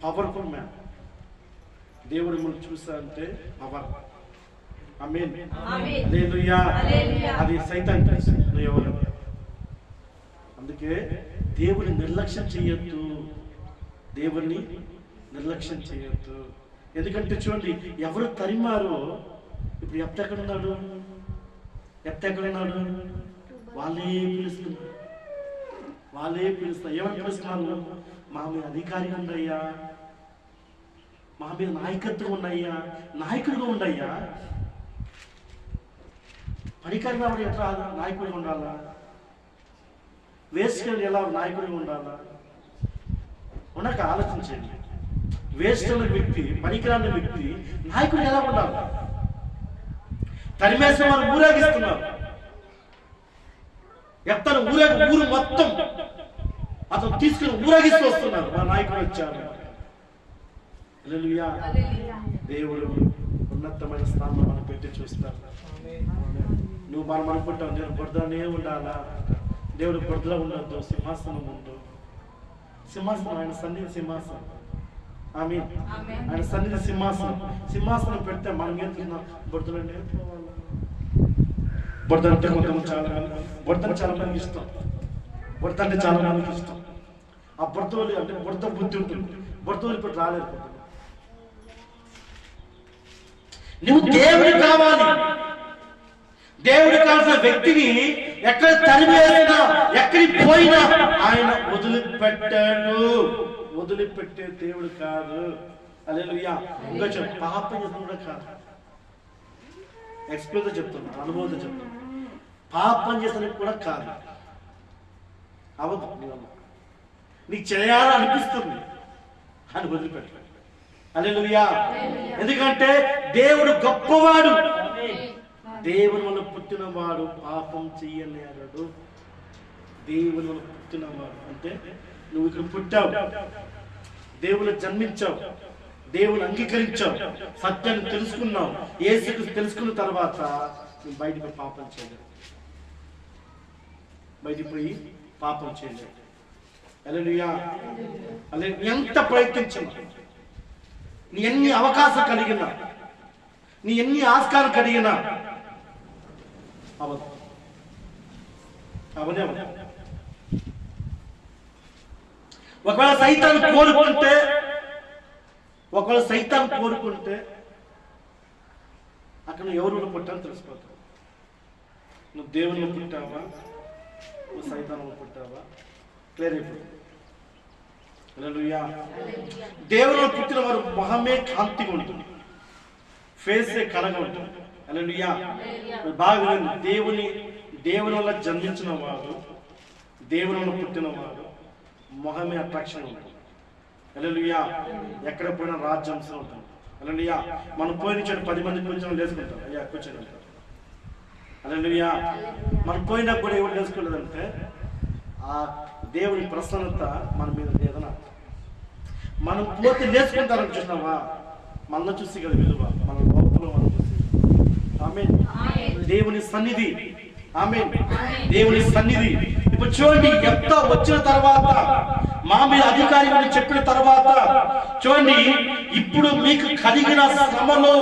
పవర్ఫుల్ మ్యాన్. దేవుడు మనం చూసారంటే పవర్. ఆమేన్, హల్లెలూయా. అది సైతాన్ తెలుసు నువ్వు ఎవరు. అందుకే దేవుని నిర్లక్ష్యం చేయొద్దు, దేవుని నిర్లక్ష్యం చేయొద్దు. ఎందుకంటే చూడండి, ఎవరు తరిమారో, ఇప్పుడు ఎక్కడున్నాడు, ఎక్కడున్నాడు, వాళ్ళే పిలుస్తున్నారు. ఏమని పిలుస్తున్నారు? మా మీద అధికారిగా ఉండయ్యా, మా మీద నాయకత్వం ఉన్నాయ్యా, నాయకుడిగా ఉండయ్యా. పనికారిగా ఎట్లా నాయకుడిగా ఉండాలా? వేసుకెళ్ళి ఎలా నాయకుడిగా ఉండాలా? ఉన్నాక ఆలోచించండి. వేసుకెళ్ళిన వ్యక్తి, పనికిరాని వ్యక్తి నాయకుడు ఎలా ఉండాలి? తరిమేసిన వాళ్ళు ఊరేగిస్తున్నారు. ఎత్తను ఊరు మొత్తం అతను తీసుకుని ఊరేగిస్తూ వస్తున్నారు. మా నాయకుడు వచ్చారు. హల్లెలూయా. దేవుడు ఉన్నతమైన స్థానంలో మనం పెట్టి చూస్తారు. నువ్వు మనం అనుకుంటావు నేను బురదనే ఉండాలా, దేవుడు బురదలో ఉండద్దు, సింహాసనం ఉండు. సింహాసనం ఆయన సన్నిధి సింహాసనం. ఆమేన్. ఆయన సన్నిధి సింహాసనం పెడితే మనం ఏం తిన్నాం? బురదలో బురద అంటే కొంతమంది చాలా మందికి ఇష్టం. బురద అంటే చాలా మందికి ఇష్టం. ఆ బురద అంటే బురద బుద్ధి ఉంటుంది. బురద ఇప్పుడు రాలేదు. నువ్వు దేవుడు కావాలి. దేవుడు కావాల్సిన వ్యక్తిని ఎక్కడ తరివేసినా, ఎక్కడికి పోయినా ఆయన వదిలిపెట్టే దేవుడు కాదు. హల్లెలూయా. ఇంకా పాపం కూడా కాదు. ఎక్స్ప్లెయిన్ చెప్తున్నా, అనుభవంతో చెప్తున్నా. పాపం చేసిన కూడా కాదు. అవదు, నీకు చేయాలని అనిపిస్తుంది అని వదిలిపెట్టాడు. హల్లెలూయా. ఎందుకంటే దేవుడు గొప్పవాడు. దేవుని వల్ల పుట్టినవాడు పాపం చెయ్యలేడు. దేవుని వల్ల పుట్టినవాడు అంటే నువ్వు ఇక్కడ పుట్టావు, దేవుని జన్మించావు, దేవుని అంగీకరించావు, సత్యాన్ని తెలుసుకున్నావు. యేసుని తెలుసుకున్న తర్వాత నువ్వు బయటికి పాపం చేయలేవు. బయటికి పోయి పాపం చేయలేవు. హల్లెలూయా. ఎంత ప్రయత్నించినా, నీ ఎన్ని అవకాశం కలిగినా, నీ ఎన్ని ఆస్కారం కలిగినా అవదు. ఒకవేళ సైతాన్ని కోరుకుంటే అక్కడ నువ్వు ఎవరు పుట్టాను తెలిసిపోతావు. నువ్వు దేవుని పుట్టావా, నువ్వు సైతాన్ని పుట్టావా, క్లియర్ అయిపోయింది. హల్లెలూయా. దేవుని పుట్టిన వారు మొహమే కాంతిగా ఉంటుంది, ఫేసే కళగా ఉంటుంది. హల్లెలూయా. బాగా దేవుని వల్ల జన్మించిన వాడు, దేవుని వల్ల పుట్టిన వాడు మొహమే అట్రాక్షన్ ఉంటుంది. హల్లెలూయా. ఎక్కడ పోయినా రాజ్యాంశం ఉంటుంది. హల్లెలూయా. మనం పోయిన చోట 10 మంది కూర్చొని లేసుకుంటాం, అయ్యా కూర్చొని ఉంటారు. హల్లెలూయా. మనం పోయినా కూడా ఎవరు లేసుకోలేదంటే ఆ దేవుని ప్రసన్నత మన మీద లేదని అర్థం. మనం పోతే లేసుకుంటారని చూసినావా, మనల్ని చూసి కదా విలువ, మన లోపల మనం చూసి. ఆమేన్. దేవుని సన్నిధి. ఆమేన్. దేవుని సన్నిధి. ఇప్పుడు చూడండి, ఎంత వచ్చిన తర్వాత మా మీద అధికారి అని చెప్పిన తర్వాత చూడండి, ఇప్పుడు మీకు కలిగిన శ్రమలో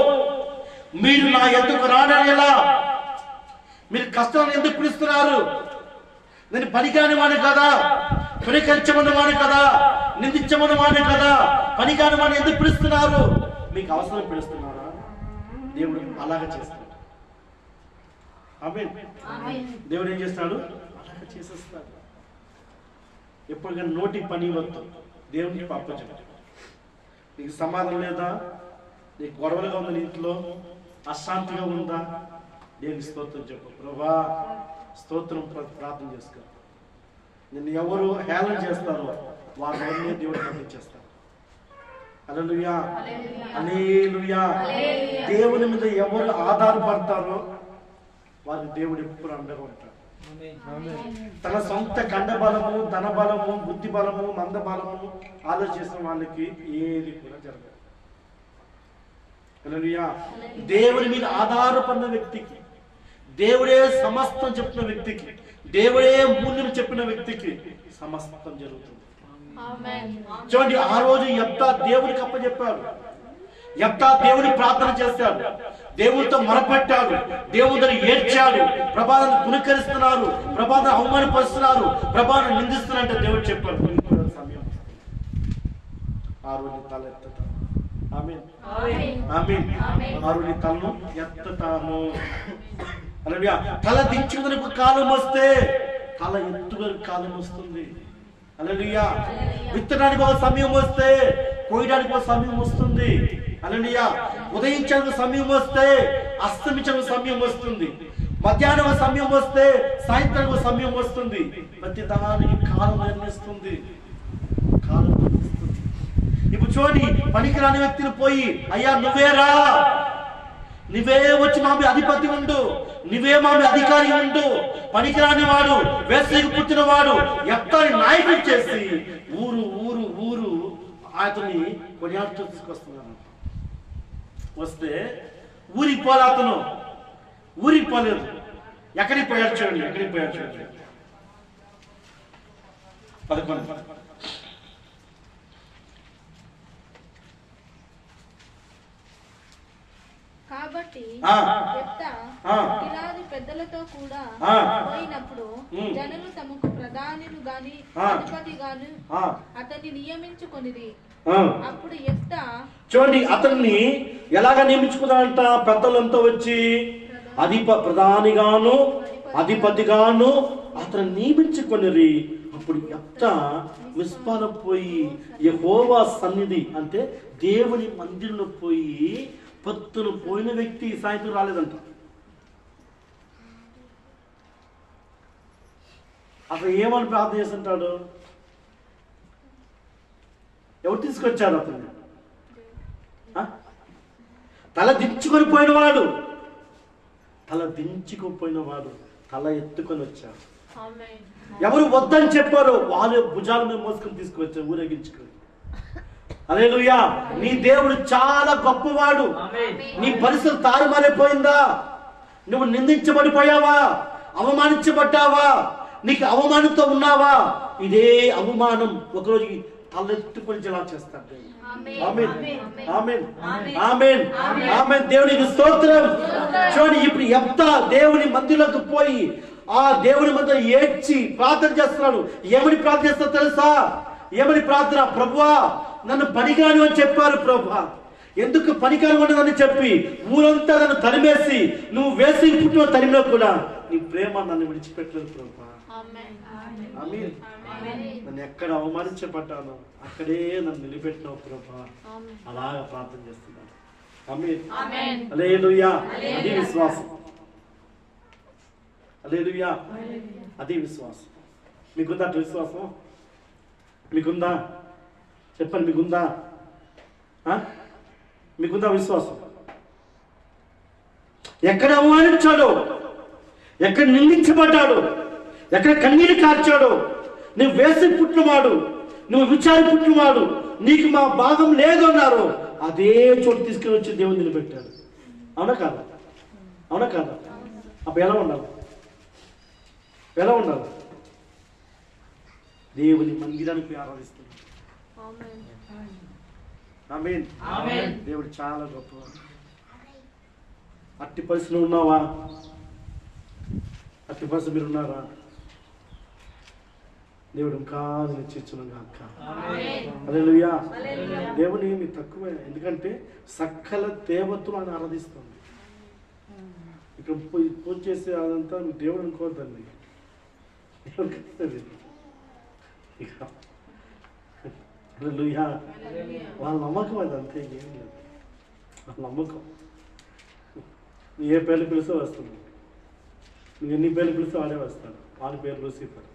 మీరు నా ఎందుకు రాడనేలా, మీరు కష్టాలను ఎందుకు పిలుస్తున్నారు? నేను పనికాని వాడిని కదా, తునీకరించమన్న వాడిని కదా, నిందించమన్న వాడిని కదా, పనికాని వాడిని ఎందుకు పిలుస్తున్నారు? మీకు అవసరం పిలుస్తున్నారా? దేవుడు అలాగే చేస్తాడు. ఆమేన్. దేవుడు ఏం చేస్తాడు? అలాగే చేసేస్తాడు. ఎప్పటికైనా నోటికి పని ఇవ్వద్దు, దేవునికి పాపచెప్పు. నీకు సమాధానం లేదా, నీకు గొడవలుగా ఉంది, నీ ఇంట్లో అశాంతిగా ఉందా, దేవునికి స్తోత్రం చెప్పు. ప్రభువా స్తోత్రం, ప్రార్థన చేసుకో. నిన్ను ఎవరు హేళన చేస్తారో వారిని దేవుడు పంపించేస్తాడు. హల్లెలూయా. హల్లెలూయా. దేవుని మీద ఎవరు ఆధారపడతారో వారికి దేవుడు ఎప్పుడు అండగా ఉంటాడు. తన సొంత కండబలము, ధన బలము, బుద్ధి బలము, మంద బలము ఆలోచించిన వాళ్ళకి ఏది కూడా జరగదు. హల్లెలూయా. దేవుని మీద ఆధారపడిన వ్యక్తికి, దేవుడే సమస్తం చెప్పిన వ్యక్తికి, దేవుడే మూల్యం చెప్పిన వ్యక్తికి సమస్తం జరుగుతుంది. చూడండి, ఆ రోజు యెఫ్తా దేవునికి అప్పచెప్పాడు. యెఫ్తా దేవుని ప్రార్థన చేశాడు, దేవునితో మొరపెట్టాడు, దేవుని ఏడ్చాడు. ప్రభావాన్ని తునీకరిస్తున్నారు, ప్రభావాన్ని అవమానపరుస్తున్నారు, ప్రభావాన్ని నిందిస్తున్నారంటే దేవుడు చెప్పాడు, సమయం ఆ రోజు తల ఎత్తుతాను. ఆమేన్. ఆమేన్. ఆ రోజు తలను ఎత్తుతాను. హల్లెలూయా. తల దించుకునే కాలం వస్తే తల ఎత్తుగా కాలం వస్తుంది. హల్లెలూయా. విత్తడానికి ఒక సమయం వస్తే కోయడానికి ఒక సమయం వస్తుంది. హల్లెలూయా. ఉదయించడానికి సమయం వస్తే అస్తమించడానికి సమయం వస్తుంది. మధ్యాహ్నం సమయం వస్తే సాయంత్రం సమయం వస్తుంది. ప్రతి దానికి కాలం నిర్ణయిస్తుంది, కాలం నిర్ణయిస్తుంది. ఇప్పుడు చూడండి, పనికిరాని వ్యక్తిని పోయి, అయ్యా నువ్వేరా, నువ్వే వచ్చి మా మీద అధిపతి ఉండు, నువ్వే మా మీద అధికారి ఉండు, పనికిరాని వాడు, వేసవికి పుట్టిన వాడు, యెఫ్తాని నాయకుడు చేసి ఊరు ఊరు ఊరు అతన్ని కొనియాడుతూ తీసుకొస్తున్నారు. వస్తే ఊరికి పోలే, అతను ఊరికి పోలేదు. ఎక్కడికి పోయాడు చూడండి, ఎక్కడికి పోయాడు చూడండి. 11. కాబట్టి గిలాదు పెద్దలతో కూడా పోయినప్పుడు జనులు తమకు ప్రధానులు గాని అధిపతి గాని అతన్ని నియమించుకొనిది. అప్పుడు యెఫ్తా చూడండి, అతన్ని ఎలాగ నియమించుకున్నాడంట? పెద్దలంతా వచ్చి ప్రధానిగాను అధిపతిగాను అతను నియమించుకొనిరి. అప్పుడు యెఫ్తా మిస్పాలో పోయి యెహోవా సన్నిధి అంటే దేవుని మందిరంలో పోయి, పొద్దున పోయిన వ్యక్తి సాయంత్రం రాలేదంట. అసలు ఏమని ప్రార్థన చేస్తుంటాడు? ఎవరు తీసుకొచ్చారు అతను? తల దించుకొని పోయినవాడు, తల దించుకుపోయినవాడు తల ఎత్తుకొని వచ్చాడు. ఎవరు వద్దని చెప్పారో వాళ్ళే భుజాల మీద మోసుకొని తీసుకువచ్చారు, ఊరేగించుకొని. హల్లెలూయా. నీ దేవుడు చాలా గొప్పవాడు. నీ పరిస్థితి తారుమారైపోయిందా? నువ్వు నిందించబడిపోయావా? అవమానించబడ్డావా? నీకు అవమానంతో ఉన్నావా? ఇదే అవమానం ఒకరోజు తలెత్తుకొని జలా చేస్తాడు. ఆమేన్. ఆమేన్. ఆమేన్. ఆమేన్. దేవునికి స్తోత్రం. చూడండి, ఇప్పుడు యెఫ్తా దేవుని మందిరంలోకి పోయి ఆ దేవుని మందిరం ఏడ్చి ప్రార్థన చేస్తున్నాడు. ఏమని ప్రార్థిస్తా తెలుసా? ఏమని ప్రార్థన? ప్రభువా నన్ను పనికిరాని అని చెప్పారు ప్రభువా, ఎందుకు పనికిరాని ఉండదని చెప్పి ఊరంతా నన్ను తరిమేసి నువ్వు వేసి పుట్టిన తరిమిలో కూడా నీ ప్రేమ నన్ను విడిచిపెట్టలేదు ప్రభా. ఆమేన్. నన్ను ఎక్కడ అవమానించబడ్డాను అక్కడే నన్ను నిలబెట్టినావు ప్రభా. అలాగా ప్రార్థన చేస్తున్నాను. ఆమేన్. హల్లెలూయా. అది విశ్వాసం. హల్లెలూయా. అది విశ్వాసం. మీకుందా విశ్వాసం? మీకుందా? చెప్పండి, మీకుందా? మీకుందా విశ్వాసం? ఎక్కడ అవమానించాడో, ఎక్కడ నిందించబడ్డాడు, ఎక్కడ కన్నీరు కార్చాడో, నువ్వు వేసి పుట్టినవాడు, నువ్వు విచారి పుట్టినవాడు, నీకు మా భాగం లేదు అన్నారు. అదే చోటు తీసుకుని వచ్చి దేవుని నిలబెట్టాడు. అవునా కాదా? అవునా కాదా? అప్పుడు ఎలా ఉండాలి? ఎలా ఉండాలి? దేవుని మందిరానికి ఆరాధిస్తున్నాడు. ఆమేన్. దేవుడు చాలా గొప్పవాడు. అట్టి పరిస్థితిలో ఉన్నావా? అట్టి పరిస్థితి మీరు ఉన్నారా? దేవుడు ఇంకా నిశ్చయించును గాక. హల్లెలూయా. దేవుని ఏమి తక్కువే, ఎందుకంటే సకల దేవతలు ఆయన ఆరాధిస్తుంది. ఇక్కడ పూజ చేసే అదంతా దేవుడు అనుకోవద్దండి. హల్లెలూయా. వాళ్ళ నమ్మకం అది, అంతే, ఏం లేదు. వాళ్ళ నమ్మకం. నువ్వు ఏ పేర్లు పిలిస్తే వస్తుంది, నువ్వు ఎన్ని పేర్లు పిలిస్తే వాడే వస్తాడు. వాని పేరు లూసిఫర్.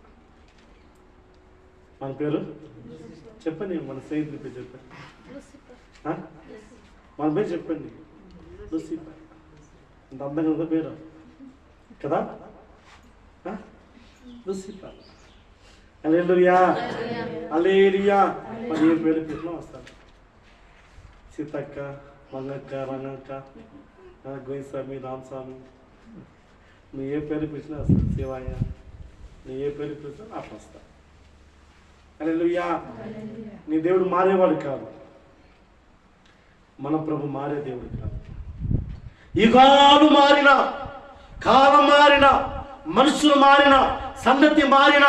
మన పేరు చెప్పండి, మన స్నేహితుడి పేరు చెప్పండి. మన పేరు చెప్పండి, లూసిఫర్. అంత అందంగా ఉందా పేరు కదా? లూసిఫర్. హల్లెలూయా. హల్లెలూయా. మరి ఏ పేరు పిలిచినా వస్తాడు. సీతక్క, మంగక్క, రంగక్క, గోయిస్వామి, రామస్వామి, నువ్వు ఏ పేరు పిలిచినా వస్తాడు. శివాయ, నువ్వు ఏ పేరు పిలిచినా నాకు వస్తా. హల్లెలూయా. నీ దేవుడు మారేవాడు కాదు, మన ప్రభు మారే దేవుడు కాదు. యుగాలు మారిన, కాలం మారిన, మనుషులు మారిన, సంగతి మారిన,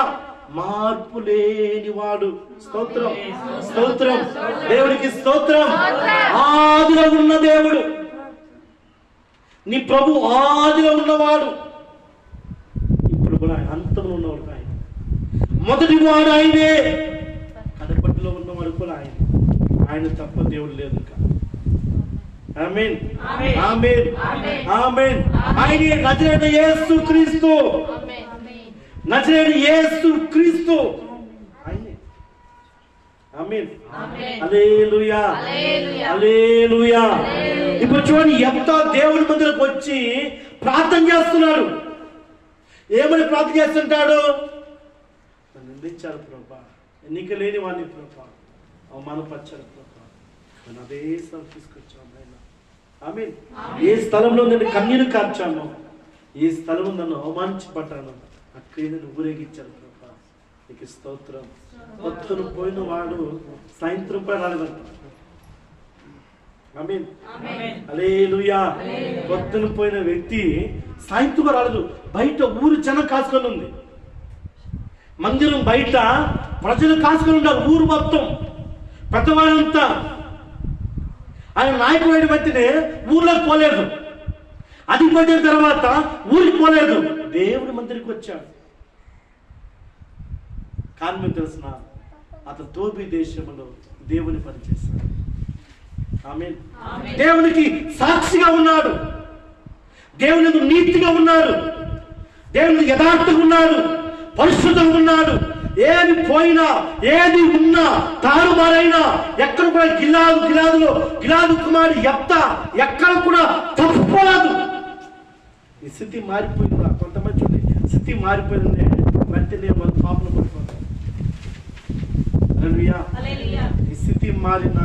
మార్పు లేనివాడు. స్తోత్రం, స్తోత్రం, దేవుడికి స్తోత్రం. ఆదిలో ఉన్న దేవుడు నీ ప్రభు, ఆదిలో ఉన్నవాడు, ఇప్పుడు కూడా అంతంలో ఉన్నవాడు ఆయన. మొదటి వాడు ఆయనే, కడపటిలో ఉన్నవాడు కూడా ఆయన. ఆయన తప్ప దేవుడు లేదు. ఆమేన్. ఆమేన్. ఆమేన్. ఆయనే నజరేయుడైన యేసు క్రీస్తు. నజరేయుడైన యేసు క్రీస్తు ఆయనే. ఆమేన్. హల్లెలూయా. హల్లెలూయా. ఇప్పుడు చూడండి, ఎంత దేవుని మందిరకు వచ్చి ప్రార్థన చేస్తున్నాడు. ఏమని ప్రార్థన చేస్తుంటాడు? నన్ను నిందించారు ప్రభా, ఎన్నిక లేని వాడిని ప్రభా, అవమానపరిచారు ప్రభా, నేను అదే స్థలం తీసుకొచ్చాను ఆయన. ఆమేన్. ఏ స్థలంలో నేను కన్నీరు కార్చాను, ఏ స్థలంలో నన్ను అవమానించబడ్డాను, అక్కడే నన్ను ఊరేగించారు ప్రభా, నీకు స్తోత్రం. పొద్దున పోయిన వాడు సాయంత్రం పై రాలేదంట. ఆమేన్. హల్లెలూయా. పొద్దున పోయిన వ్యక్తి సాయంత్రం రాలేదు. బయట ఊరు జనం కాసుకొని ఉంది. మందిరం బయట ప్రజలు కాసుకొని ఉన్నారు, ఊరు మొత్తం, పెద్దవాళ్ళంతా. ఆయన నాయకుడు వెంటనే ఊర్లోకి పోలేదు. అది పోయిన తర్వాత ఊరికి పోలేదు, దేవుడి మందిరికి వచ్చాడు. కారణం తెలిసిన, అతను తోబి దేశంలో దేవుని పనిచేశాడు. ఆమేన్. దేవునికి సాక్షిగా ఉన్నాడు, దేవునికి నీతిగా ఉన్నాడు, దేవునికి యథార్థంగా ఉన్నాడు, పరిశుద్ధంగా ఉన్నాడు. ఏది పోయినా, ఏది ఉన్నా, తారుమారైనా, ఎక్కడ కూడా గిలాదు కుమారుడు యెఫ్తా ఎక్కడ కూడా తప్పుకోలేదు. ఈ స్థితి మారిపోయిందా? కొంతమంది చూడండి, స్థితి మారిపోయింది, వెంటనే మన పాపలు పడిపోతారు. హల్లెలూయా. ఈ స్థితి మారినా,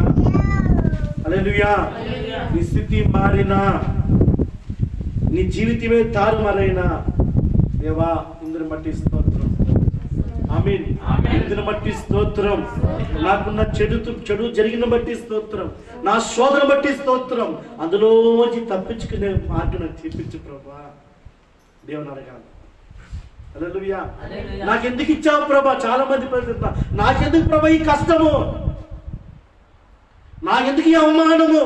హల్లెలూయా, నీ స్థితి మారినా, నీ జీవితమే తారుమారైనా, దేవా ఇందుని బట్టి స్తోత్రం. ఆమేన్. ఇందుని బట్టి స్తోత్రం. నాకున్న చెడు జరిగిన బట్టి స్తోత్రం, నా శోధన బట్టి స్తోత్రం. అందులోంచి తప్పించుకునే మార్గం నాకు చూపించు ప్రభా. దేవుని అడగాలి. హల్లెలూయా. నాకెందుకు ఇచ్చావు ప్రభా? చాలా మంది ప్రశ్నిస్తున్నా, నాకెందుకు ప్రభా ఈ కష్టము, నాకెందుకు ఈ అవమానము?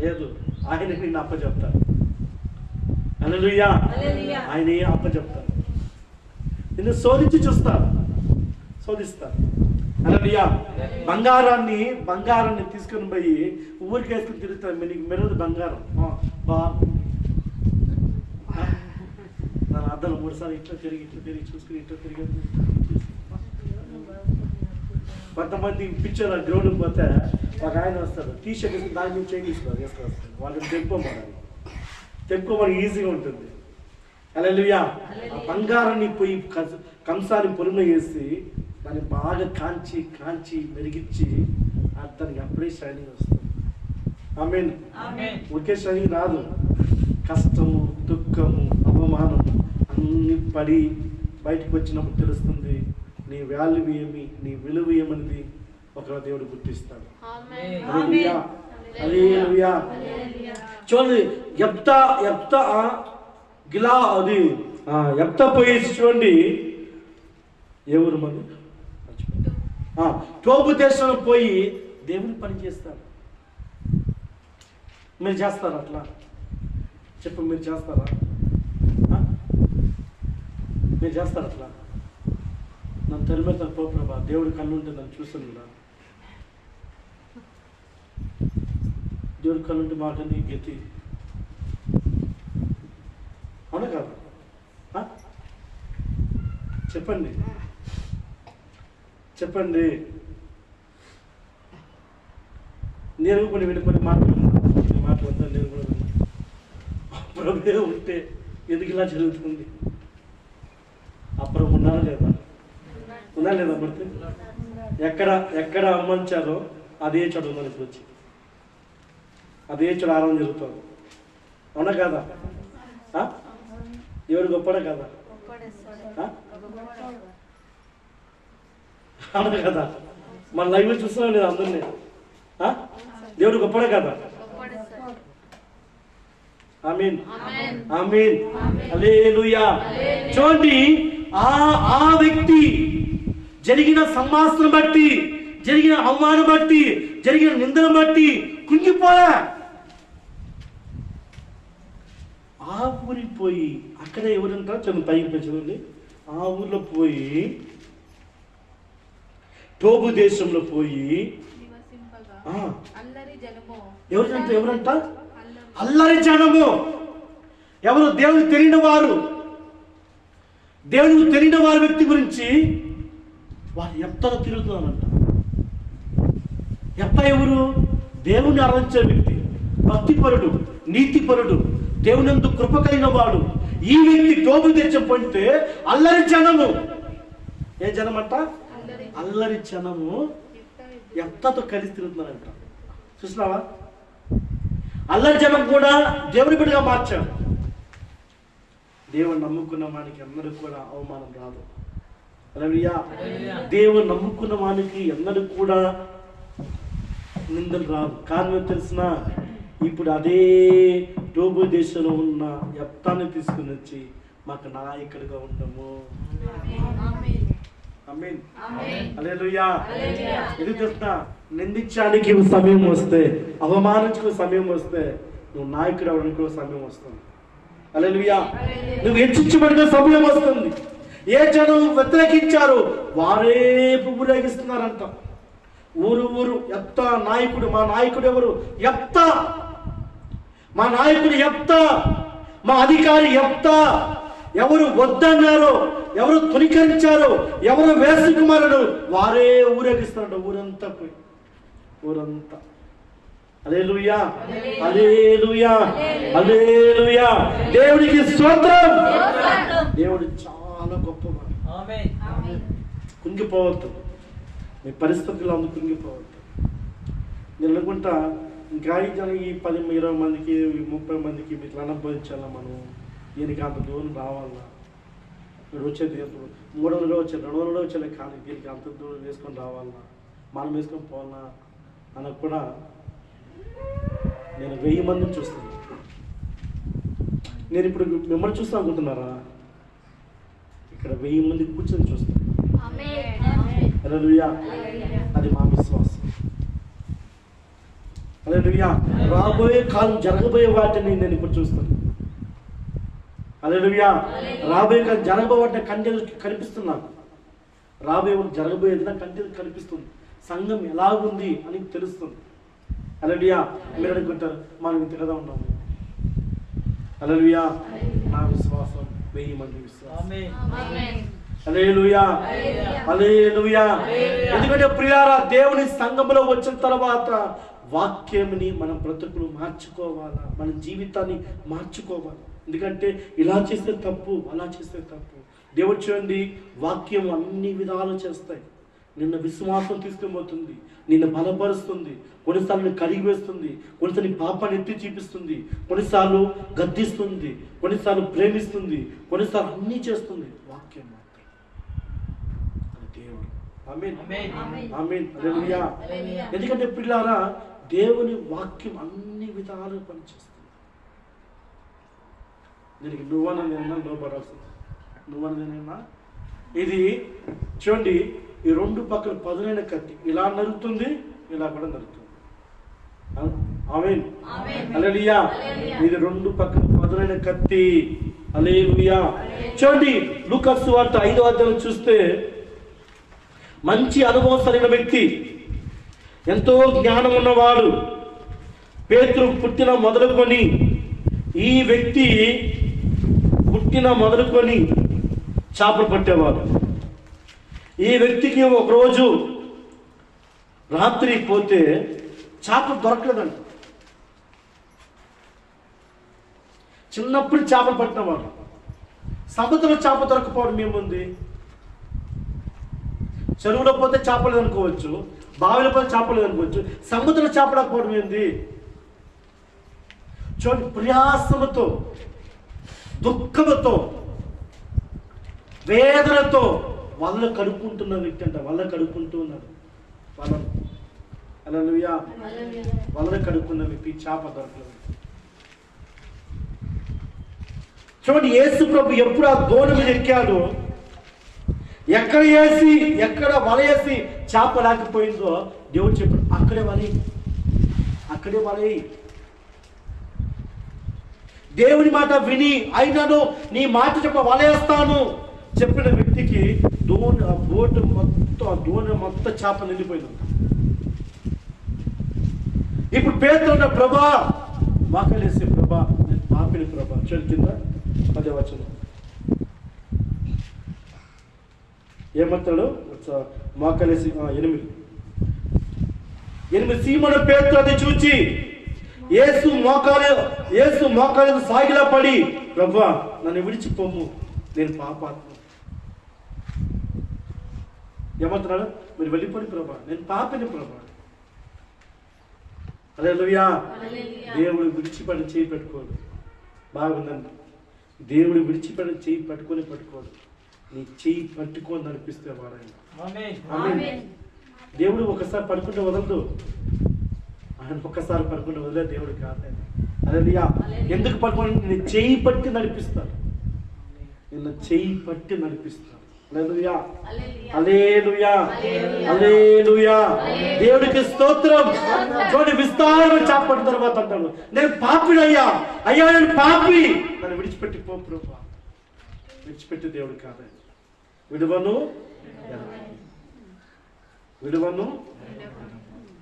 లేదు, ఆయన నిన్ను అప్పచెప్తాడు. హల్లెలూయా. ఆయన అప్పచెప్తాడు. నిన్ను శోధించి చూస్తాడు, శోధిస్తాడు. హల్లెలూయా. బంగారాన్ని తీసుకొని పోయి ఊరికి వేసుకుని తిరుగుతాడు. నీకు మెరదు బంగారం దాని అర్థం 3 సార్లు ఇట్లా తిరిగి చూసుకుని ఇట్లా తిరిగి. కొంతమంది పిక్చర్ గ్రౌండ్కి పోతే ఒక ఆయన వస్తాడు, టీ షర్ట్ వేసుకుని దాని నుంచి చేంజ్ వేసుకొని వస్తాడు. వాళ్ళని తెంపుకోమని ఈజీగా ఉంటుంది. హల్లెలూయా. ఆ బంగారాన్ని పోయి కంసాన్ని పొలిలో వేసి దాన్ని బాగా కాంచి మెరిగించి దానికి అప్పుడే షైనింగ్ వస్తుంది. ఆమేన్. ఒకే షైనింగ్ రాదు. కష్టము, దుఃఖము, అవమానం అన్ని పడి బయటకు వచ్చినప్పుడు తెలుస్తుంది నీ వాల్యూ ఏమి, నీ విలువ ఏమనేది ఒకవేళ దేవుడు గుర్తిస్తాడు. హల్లెలూయా. హల్లెలూయా. చూడండి, యెఫ్తా పోయేసి చూడండి, ఏ ఊరు మంది టోబు దేశంలో పోయి దేవుని పని చేస్తారు. మీరు చేస్తారా అట్లా? చెప్పు, మీరు చేస్తారా? మీరు చేస్తారా అట్లా? నన్ను తరిమేతాను పో ప్రభా, దేవుడి కళ్ళు ఉంటే నన్ను చూస్తాను కదా. దేవుడి కళ్ళు ఉంటే మాట నీ గతి, అవునా కాదు? చెప్పండి. నేను కొన్ని వినుకొని మాట్లాడుతున్నా. నేను కూడా విన్నా. ప్రభువే ఉంటే ఎందుకు ఇలా జరుగుతుంది? అప్పుడు ఉన్నారా లేదా? పడితే ఎక్కడ అమ్మంచారో అదే చోట ఉందని ఇప్పుడు వచ్చి అదే చోట ఆరాధన జరుగుతుంది. అవునా కాదా? దేవుడు గొప్పడా కదా? అవునా కదా? మన లైవ్ చూస్తున్నాం లేదు అందరినీ. దేవుడు గొప్పడా కదా? ఆమేన్. ఆమేన్. హల్లెలూయా. చూడండి, ఆ వ్యక్తి జరిగిన సంభాషణ బట్టి, జరిగిన అవమానం బట్టి, జరిగిన నిందన బట్టి కుంగిపోయా. ఆ ఊరికి పోయి అక్కడ ఎవరంటారు చదువు పైకి చదువుంది. ఆ ఊర్లో పోయి టోబు దేశంలో పోయి ఎవరంట అల్లరి జనము. ఎవరు? దేవుడు తెలియని వారు. దేవుడికి తెలియని వారి వ్యక్తి గురించి వారు యెఫ్తాలో తిరుగుతున్నారంట. యెఫ్తా ఎవరు? దేవుని ఆరాధించే వ్యక్తి, భక్తిపరుడు, నీతిపరుడు, దేవునందు కృప కలిగిన వాడు. ఈ వ్యక్తి టోబు దేశం పొందితే అల్లరి జనము. ఏ జనం అంట? అల్లరి జనము యెఫ్తాతో కలిసి తిరుగుతున్నారంట. చూసినావా? అల్లరి జనం కూడా దేవుని బిడ్డగా మార్చాడు. దేవుని నమ్ముకున్న వానికి అందరూ కూడా అవమానం రాదు. హల్లెలూయా. దేవుని నమ్ముకున్న వానికి అందరూ కూడా నిందలు రాదు. కారణం తెలిసిన ఇప్పుడు అదే టోబు దేశంలో ఉన్న యెఫ్తాని తీసుకుని వచ్చి మాకు నాయకుడిగా ఉండము. ఆమేన్. హల్లెలూయా. ఎందుకు తెలుసా? నిందించడానికి సమయం వస్తే, అవమానించుకునే సమయం వస్తే నువ్వు నాయకుడు అవడానికి సమయం వస్తుంది. హల్లెలూయా. నువ్వు హెచ్చించబడిన సమయం వస్తుంది. ఏ జనం వ్యతిరేకించారు వారే ఊరేగిస్తున్నారంట. ఊరు యెఫ్తా నాయకుడు. మా నాయకుడు ఎవరు? యెఫ్తా. మా నాయకుడు యెఫ్తా. మా అధికారి యెఫ్తా. ఎవరు వద్దన్నారో, ఎవరు తునికరించారో, ఎవరు వేసుకుమారుడు వారే ఊరేగిస్తారంట. ఊరంతా పోయి ఊరంతా. హల్లెలూయా. హల్లెలూయా. హల్లెలూయా. దేవునికి స్తోత్రం. దేవుడు చాలా గొప్పవాడు. కుంగిపోవద్దు. మీ పరిస్థితుల్లో అందుకు కుంగిపోవద్దు. నేను అనుకుంటా ఇంకా ఈ 10-20 మందికి 30 మందికి ఇట్లా అనుభవించాలా మనం. దీనికి అంత దూరం రావాలా? వచ్చేది 300 వచ్చాయి, 200 వచ్చాయి, కానీ దీనికి అంత దూరం వేసుకొని రావాలా, మనం వేసుకొని పోవాలా అని కూడా నేను 1000 మందిని చూస్తాను. నేను ఇప్పుడు మిమ్మల్ని చూస్తా అనుకుంటున్నారా? ఇక్కడ 1000 మంది కూర్చొని చూస్తాను. హల్లెలూయా. అది మా విశ్వాసం. హల్లెలూయా. రాబోయే కాలం జరగబోయే వాటిని నేను ఇప్పుడు చూస్తాను. హల్లెలూయా. రాబోయే కాలం జరగబోయే వాటిని కంటిన్యూ కనిపిస్తున్నాను. రాబోయే జరగబోయేది నా కంటిన్యూ కనిపిస్తుంది. సంఘం ఎలాగుంది అని తెలుస్తుంది. హల్లెలూయా. మీరు అనుకుంటారు మనం ఇంత కదా ఉన్నాము. హల్లెలూయా. నా విశ్వాసం 1000 మంది విశ్వాసం. హల్లెలూయా. హల్లెలూయా. ఎందుకంటే ప్రియారా, దేవుని సంఘములో వచ్చిన తర్వాత వాక్యంని మనం బ్రతుకులు మార్చుకోవాలా, మన జీవితాన్ని మార్చుకోవాలి. ఎందుకంటే ఇలా చేస్తే తప్పు, అలా చేస్తే తప్పు. దేవుడు చూడండి, వాక్యం అన్ని విధాలు చేస్తాయి. నిన్న విశ్వాసం తీసుకుపోతుంది, నిన్ను బలపరుస్తుంది, కొన్నిసార్లు కడిగి వేస్తుంది, కొన్నిసార్లు పాపాన్ని ఎత్తి చూపిస్తుంది, కొన్నిసార్లు గద్దిస్తుంది, కొన్నిసార్లు ప్రేమిస్తుంది, కొన్నిసార్లు అన్నీ చేస్తుంది. వాక్యం మాత్రం దేవుడు. ఆమేన్. ఆమేన్. హల్లెలూయా. ఎందుకంటే పిల్లారా, దేవుని వాక్యం అన్ని విధాలు పనిచేస్తుంది. దీనికి నువ్వన్నా లోపడాల్సింది, నువ్వన్నా. ఇది చూడండి, ఈ రెండు పక్కల పదునైన కత్తి ఇలా నరుకుతుంది, ఇలా కూడా నరుకుతుంది. ఆమేన్. హల్లెలూయా. ఇది రెండు పక్కల పదునైన కత్తి. హల్లెలూయా. చూడండి, లూకా సువార్త 5వ అధ్యాయం చూస్తే, మంచి అనుభవం కలిగిన వ్యక్తి, ఎంతో జ్ఞానం ఉన్నవాడు, పేతురు పుట్టిన మొదలుకొని, ఈ వ్యక్తి పుట్టిన మొదలుకొని చేపలు పట్టేవాడు. ఈ వ్యక్తికి ఒకరోజు రాత్రి పోతే చేపలు దొరకలేదంట. చిన్నప్పుడు చేపలు పట్టినవాడు. సముద్రంలో చేప దొరకపోవడం ఏముంది? చెరువులో పోతే చేపలు అనుకోవచ్చు, బావిలో పోతే చేపలు అనుకోవచ్చు, సముద్రంలో చేపడకపోవడం ఏంది? చూడండి, ప్రయాసముతో, దుఃఖముతో, వేదనతో వల్ల కడుక్కుంటున్న వ్యక్తి అంట. వల్ల కడుక్కుంటూ ఉన్నాడు. హల్లెలూయా. వల్ల కడుక్కున్న వ్యక్తి చేప దొరకలేదు. చూడండి, యేసు ప్రభు ఎప్పుడు ఆ దోణి మీద ఎక్కాడో, ఎక్కడ వల వేసి చేప లేకపోయిందో దేవుడు చెప్పాడు, అక్కడే వలే. దేవుని మాట విని, అయినను నీ మాట చెప్ప వలేస్తాను చెప్పిన వ్యక్తికి బోటు మొత్తం చేప నిండిపోయింది. ఇప్పుడు పేతురు ప్రభా, వాకలేసి ప్రభా, నేను పాపిని ప్రభా. చూడు కింద 10వ వచనం ఏమంటాడు? మోకలేసి 8 సీమోను పేతురు అది చూచి యేసు మోకాలు సాగిలా పడి, ప్రభా నన్ను విడిచిపోము, నేను పాపాత్మ. ఏమంటున్నాడు? మీరు వెళ్ళిపోండి ప్రభా, నేను పాపిని ప్రభా. హల్లెలూయా. దేవుడు విడిచిపడి చేయి పెట్టుకోడు. బాగుందండి. దేవుడు విడిచిపడి చేయి పట్టుకోడు. నీ చేయి పట్టుకొని నడిపిస్తే వాడైనా. ఆమేన్. దేవుడు ఒకసారి పడుకుంటే వదలదు. ఆయన ఒక్కసారి పడుకుంటే వదిలే దేవుడు కాదు. హల్లెలూయా. ఎందుకు పడుకోండి? నేను చేయి పట్టి నడిపిస్తాను. నిన్ను చేయి పట్టి నడిపిస్తాను. హల్లెలూయా. హల్లెలూయా. హల్లెలూయా. దేవుడికి స్తోత్రం. చూడండి, విస్తారమైన చేపట్టిన తర్వాత అంటాడు, నేను పాపినయ్యా, నేను పాపి, నన్ను విడిచిపెట్టి పో ప్రభా. విడిచిపెట్టి దేవుడు కాదు. విడువను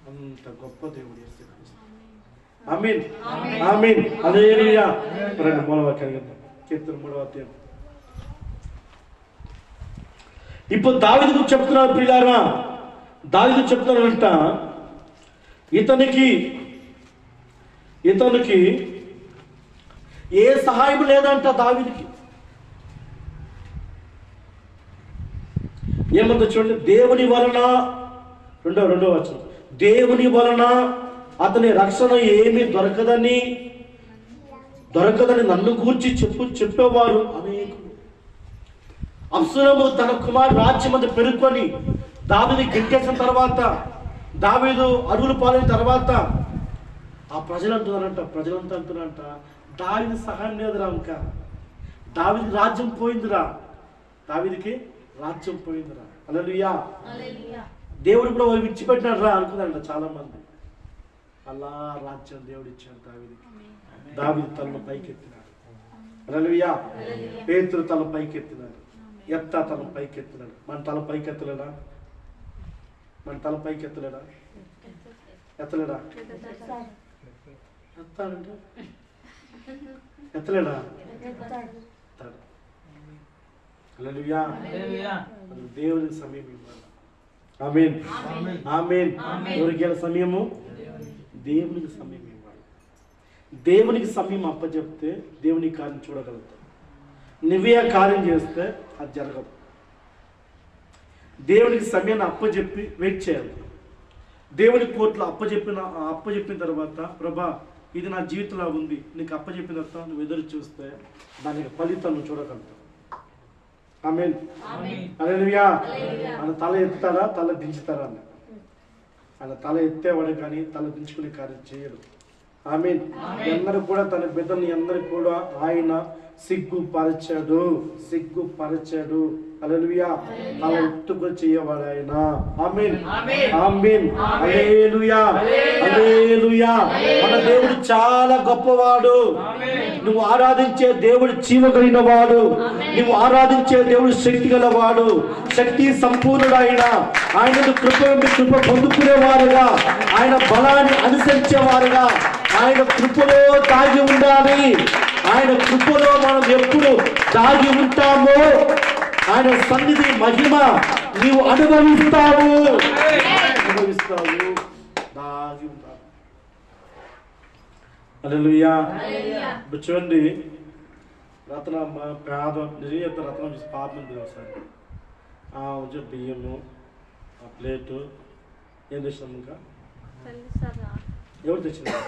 అంత గొప్ప దేవుడు. ఆమేన్. ఆమేన్. హల్లెలూయా. కీర్తన 3వ అధ్యాయం. ఇప్పుడు దావీదుకు చెప్తున్నారు ప్రియులారా, దావీదు చెప్తున్నారంట, ఇతనికి ఏ సహాయం లేదంట దావీదుకి. ఏమంతా చూడండి, దేవుని వలన రెండవ వచనం, దేవుని వలన అతని రక్షణ ఏమీ దొరకదని నన్ను గూర్చి చెప్పేవారు అనేకులు. అబ్షాలోము తన కుమారుడు రాజ్యమంతా పెరుక్కొని దావీదు గెలిచేసిన తర్వాత, దావీదు అడుగులు పాలైన తర్వాత ఆ ప్రజలంతా అంటున్నారంట, దావీదు సహాయం లేదురా, ఇంకా దావీదు రాజ్యం పోయిందిరా, దావీదుకి రాజ్యం పోయిందిరా. హల్లెలూయా. దేవుడు కూడా విడిచిపెట్టినాడు రా అనుకున్నారంట చాలా మంది. అలా రాజ్యం దేవుడు ఇచ్చాడు దావీదుకి. దావీదు తలను పైకెత్తినాడు. హల్లెలూయా. పేతురు తల పైకెత్తినాడు. ఎత్తా తల పైకెత్తినాడు. మన తల పైకెత్తలేడా? మన తల పైకెత్తలేడా? ఎత్తలేడా? ఎత్తాడంటే ఎత్తలేడా? ఎత్తాడు. హల్లెలూయా. దేవునికి సమయం ఇవ్వాలి. ఆమేన్. ఆమేన్. ఎవరికి సమయము? దేవునికి సమయం ఇవ్వాలి. దేవునికి సమయం అప్పచెప్తే దేవుని కార్యం చూడగలుగుతాం. నువ్వే కార్యం చేస్తే అది జరగదు. దేవునికి సమయాన్ని అప్పచెప్పి వెయిట్ చేయాలి. దేవుని కోర్టులో అప్పచెప్పిన తర్వాత ప్రభా ఇది నా జీవితంలో ఉంది, నీకు అప్పచెప్పిన తర్వాత నువ్వు ఎదురు చూస్తే దానికి ఫలితం నువ్వు చూడగలుగుతావు. ఆమేన్. హల్లెలూయా. ఆయన తల ఎత్తుతారా, తల దించుతారా అన్న. ఆయన తల ఎత్తేవాడు కానీ తల దించుకునే కార్యం చేయడు. ఆమేన్. అందరూ కూడా తన బిడ్డల్ని అందరూ కూడా ఆయన సిగ్గుపరచాడు. హల్లెలూయా. తల ఎత్తుకు చేయవాడు ఆయన. ఆమేన్. ఆమేన్. హల్లెలూయా. హల్లెలూయా. మన దేవుడు చాలా గొప్పవాడు. నువ్వు ఆరాధించే దేవుడు జీవగలిగిన వాడు. నువ్వు ఆరాధించే దేవుడు శక్తి గలవాడు, శక్తి సంపూర్ణుడు. ఆయన కృప పొందుకునేవారుగా, ఆయన బలాన్ని అనుసరించేవారుగా ఆయన కృపలో దాగి ఉండాలి. ఆయన కృపలో మనం ఎప్పుడు దాగి ఉంటామో ఆయన సన్నిధి మహిమ నీవు అనుభవిస్తావు. దాగి ఉంటావు. హల్లెలూయా. ఇప్పుడు చూడండి, రత్నమ్మ పేద నిజంగా రత్నం చూసి పాపం సార్. కొంచెం బియ్యము, ఆ ప్లేటు ఏం తెచ్చినాం? ఇంకా ఎవరు తెచ్చినారు?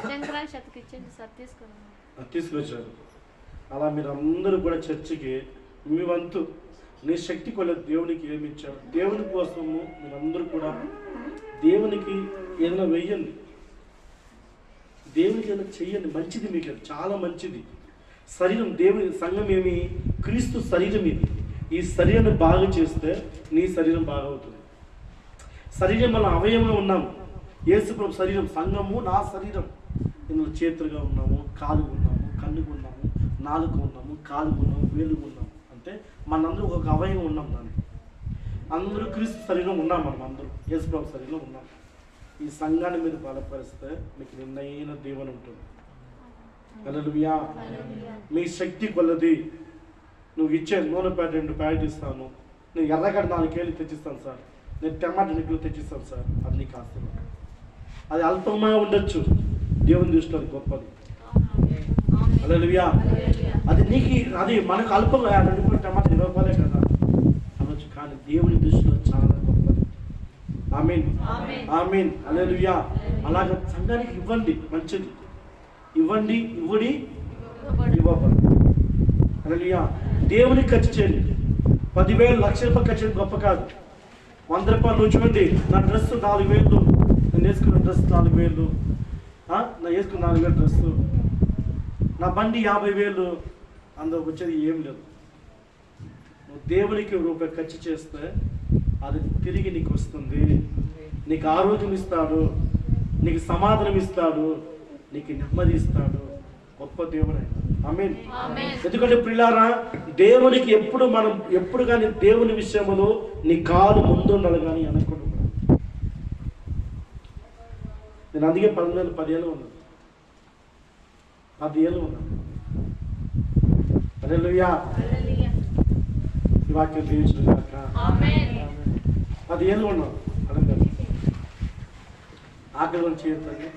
తీసుకొచ్చారు. అలా మీరు అందరూ కూడా చర్చికి మీ వంతు నీ శక్తి కొలది దేవునికి ఏమి ఇచ్చారు, దేవుని కోసము మీరందరూ కూడా దేవునికి ఏదైనా వెయ్యండి, దేవునికి ఏదైనా చెయ్యండి. మంచిది, మీకు చాలా మంచిది. శరీరం దేవుని సంఘం ఏమి? క్రీస్తు శరీరం ఇది. ఈ శరీరాన్ని బాగా చేస్తే నీ శరీరం బాగవుతుంది. శరీరం మన అవయవంలో ఉన్నాము. యేసుప్రభు శరీరం, సంఘము నా శరీరం. ఇందులో చేతులుగా ఉన్నాము, కాలుగా ఉన్నాము, కన్నుగా ఉన్నాము, నాలుగు ఉన్నాము, కాలుగా ఉన్నాము, వేలుగా ఉన్నాము. అంటే మనందరూ ఒక అవయవం ఉన్నాం. దాన్ని అందరూ క్రీస్తు శరీరం ఉన్నాం. మనం అందరూ యేసుప్రభు శరీరంలో ఉన్నాం. ఈ సంఘాన్ని మీరు బలపరిస్తే మీకు నిన్నైన దీవెన ఉంటుంది. హల్లెలూయా. మీ శక్తి కొలది నువ్వు ఇచ్చే నూనె ప్యాకెట్ 2 ప్యాకెట్ ఇస్తాను, నేను ఎర్రగడ్డ 4 కేజీలు తెచ్చిస్తాను సార్, నేను టమాటా 2 కిలో తెచ్చిస్తాను సార్, అది నీకు ఆస్తి. అది అల్పంగా ఉండొచ్చు, దేవుని దృష్టిలో అది గొప్పది. హల్లెలూయా. అది నీకు, అది మనకు అల్పంగా 2 కిలో టమాటా 20 రూపాయలే కదా అనొచ్చు, కానీ దేవుని దృష్టిలో చాలా గొప్పది. ఆమేన్. ఆమేన్. హల్లెలూయా. అలాగే సంఘానికి ఇవ్వండి, మంచిది. ఇవ్వండి, ఇవ్వడి, ఇవ్వబడి. హల్లెలూయా. దేవునికి ఖర్చు చేయండి. 10,000 లక్షల రూపాయలు ఖర్చు గొప్ప కాదు. 100 రూపాయలు నువ్వు చూడండి. నా డ్రెస్ 4,000, నేను వేసుకున్న డ్రెస్ 4,000, నా వేసుకున్న 4,000 డ్రెస్సు, నా బండి 50,000, అందుకు వచ్చేది ఏం లేదు. నువ్వు దేవునికి రూపాయి ఖర్చు చేస్తే అది తిరిగి నీకు వస్తుంది. నీకు ఆరోగ్యం ఇస్తాడు, నీకు సమాధానం ఇస్తాడు, నీకు నెమ్మది ఇస్తాడు. గొప్ప దేవుడు ఆయన. ఆమేన్. ఎందుకంటే ప్రియులారా, దేవునికి ఎప్పుడు కానీ దేవుని విషయంలో నీ కాలు ముందు ఉండాలి కానీ వెనకుండా. నేను అందుకే 10 ఏళ్ళు ఉన్నాను. 10 ఏళ్ళు ఉన్నాను. హల్లెలూయా. ఈ వాక్యం దీవించును గాక. 10 ఏళ్ళు ఉన్నాను. అడగండి. ఆకలి చేయొద్దండి.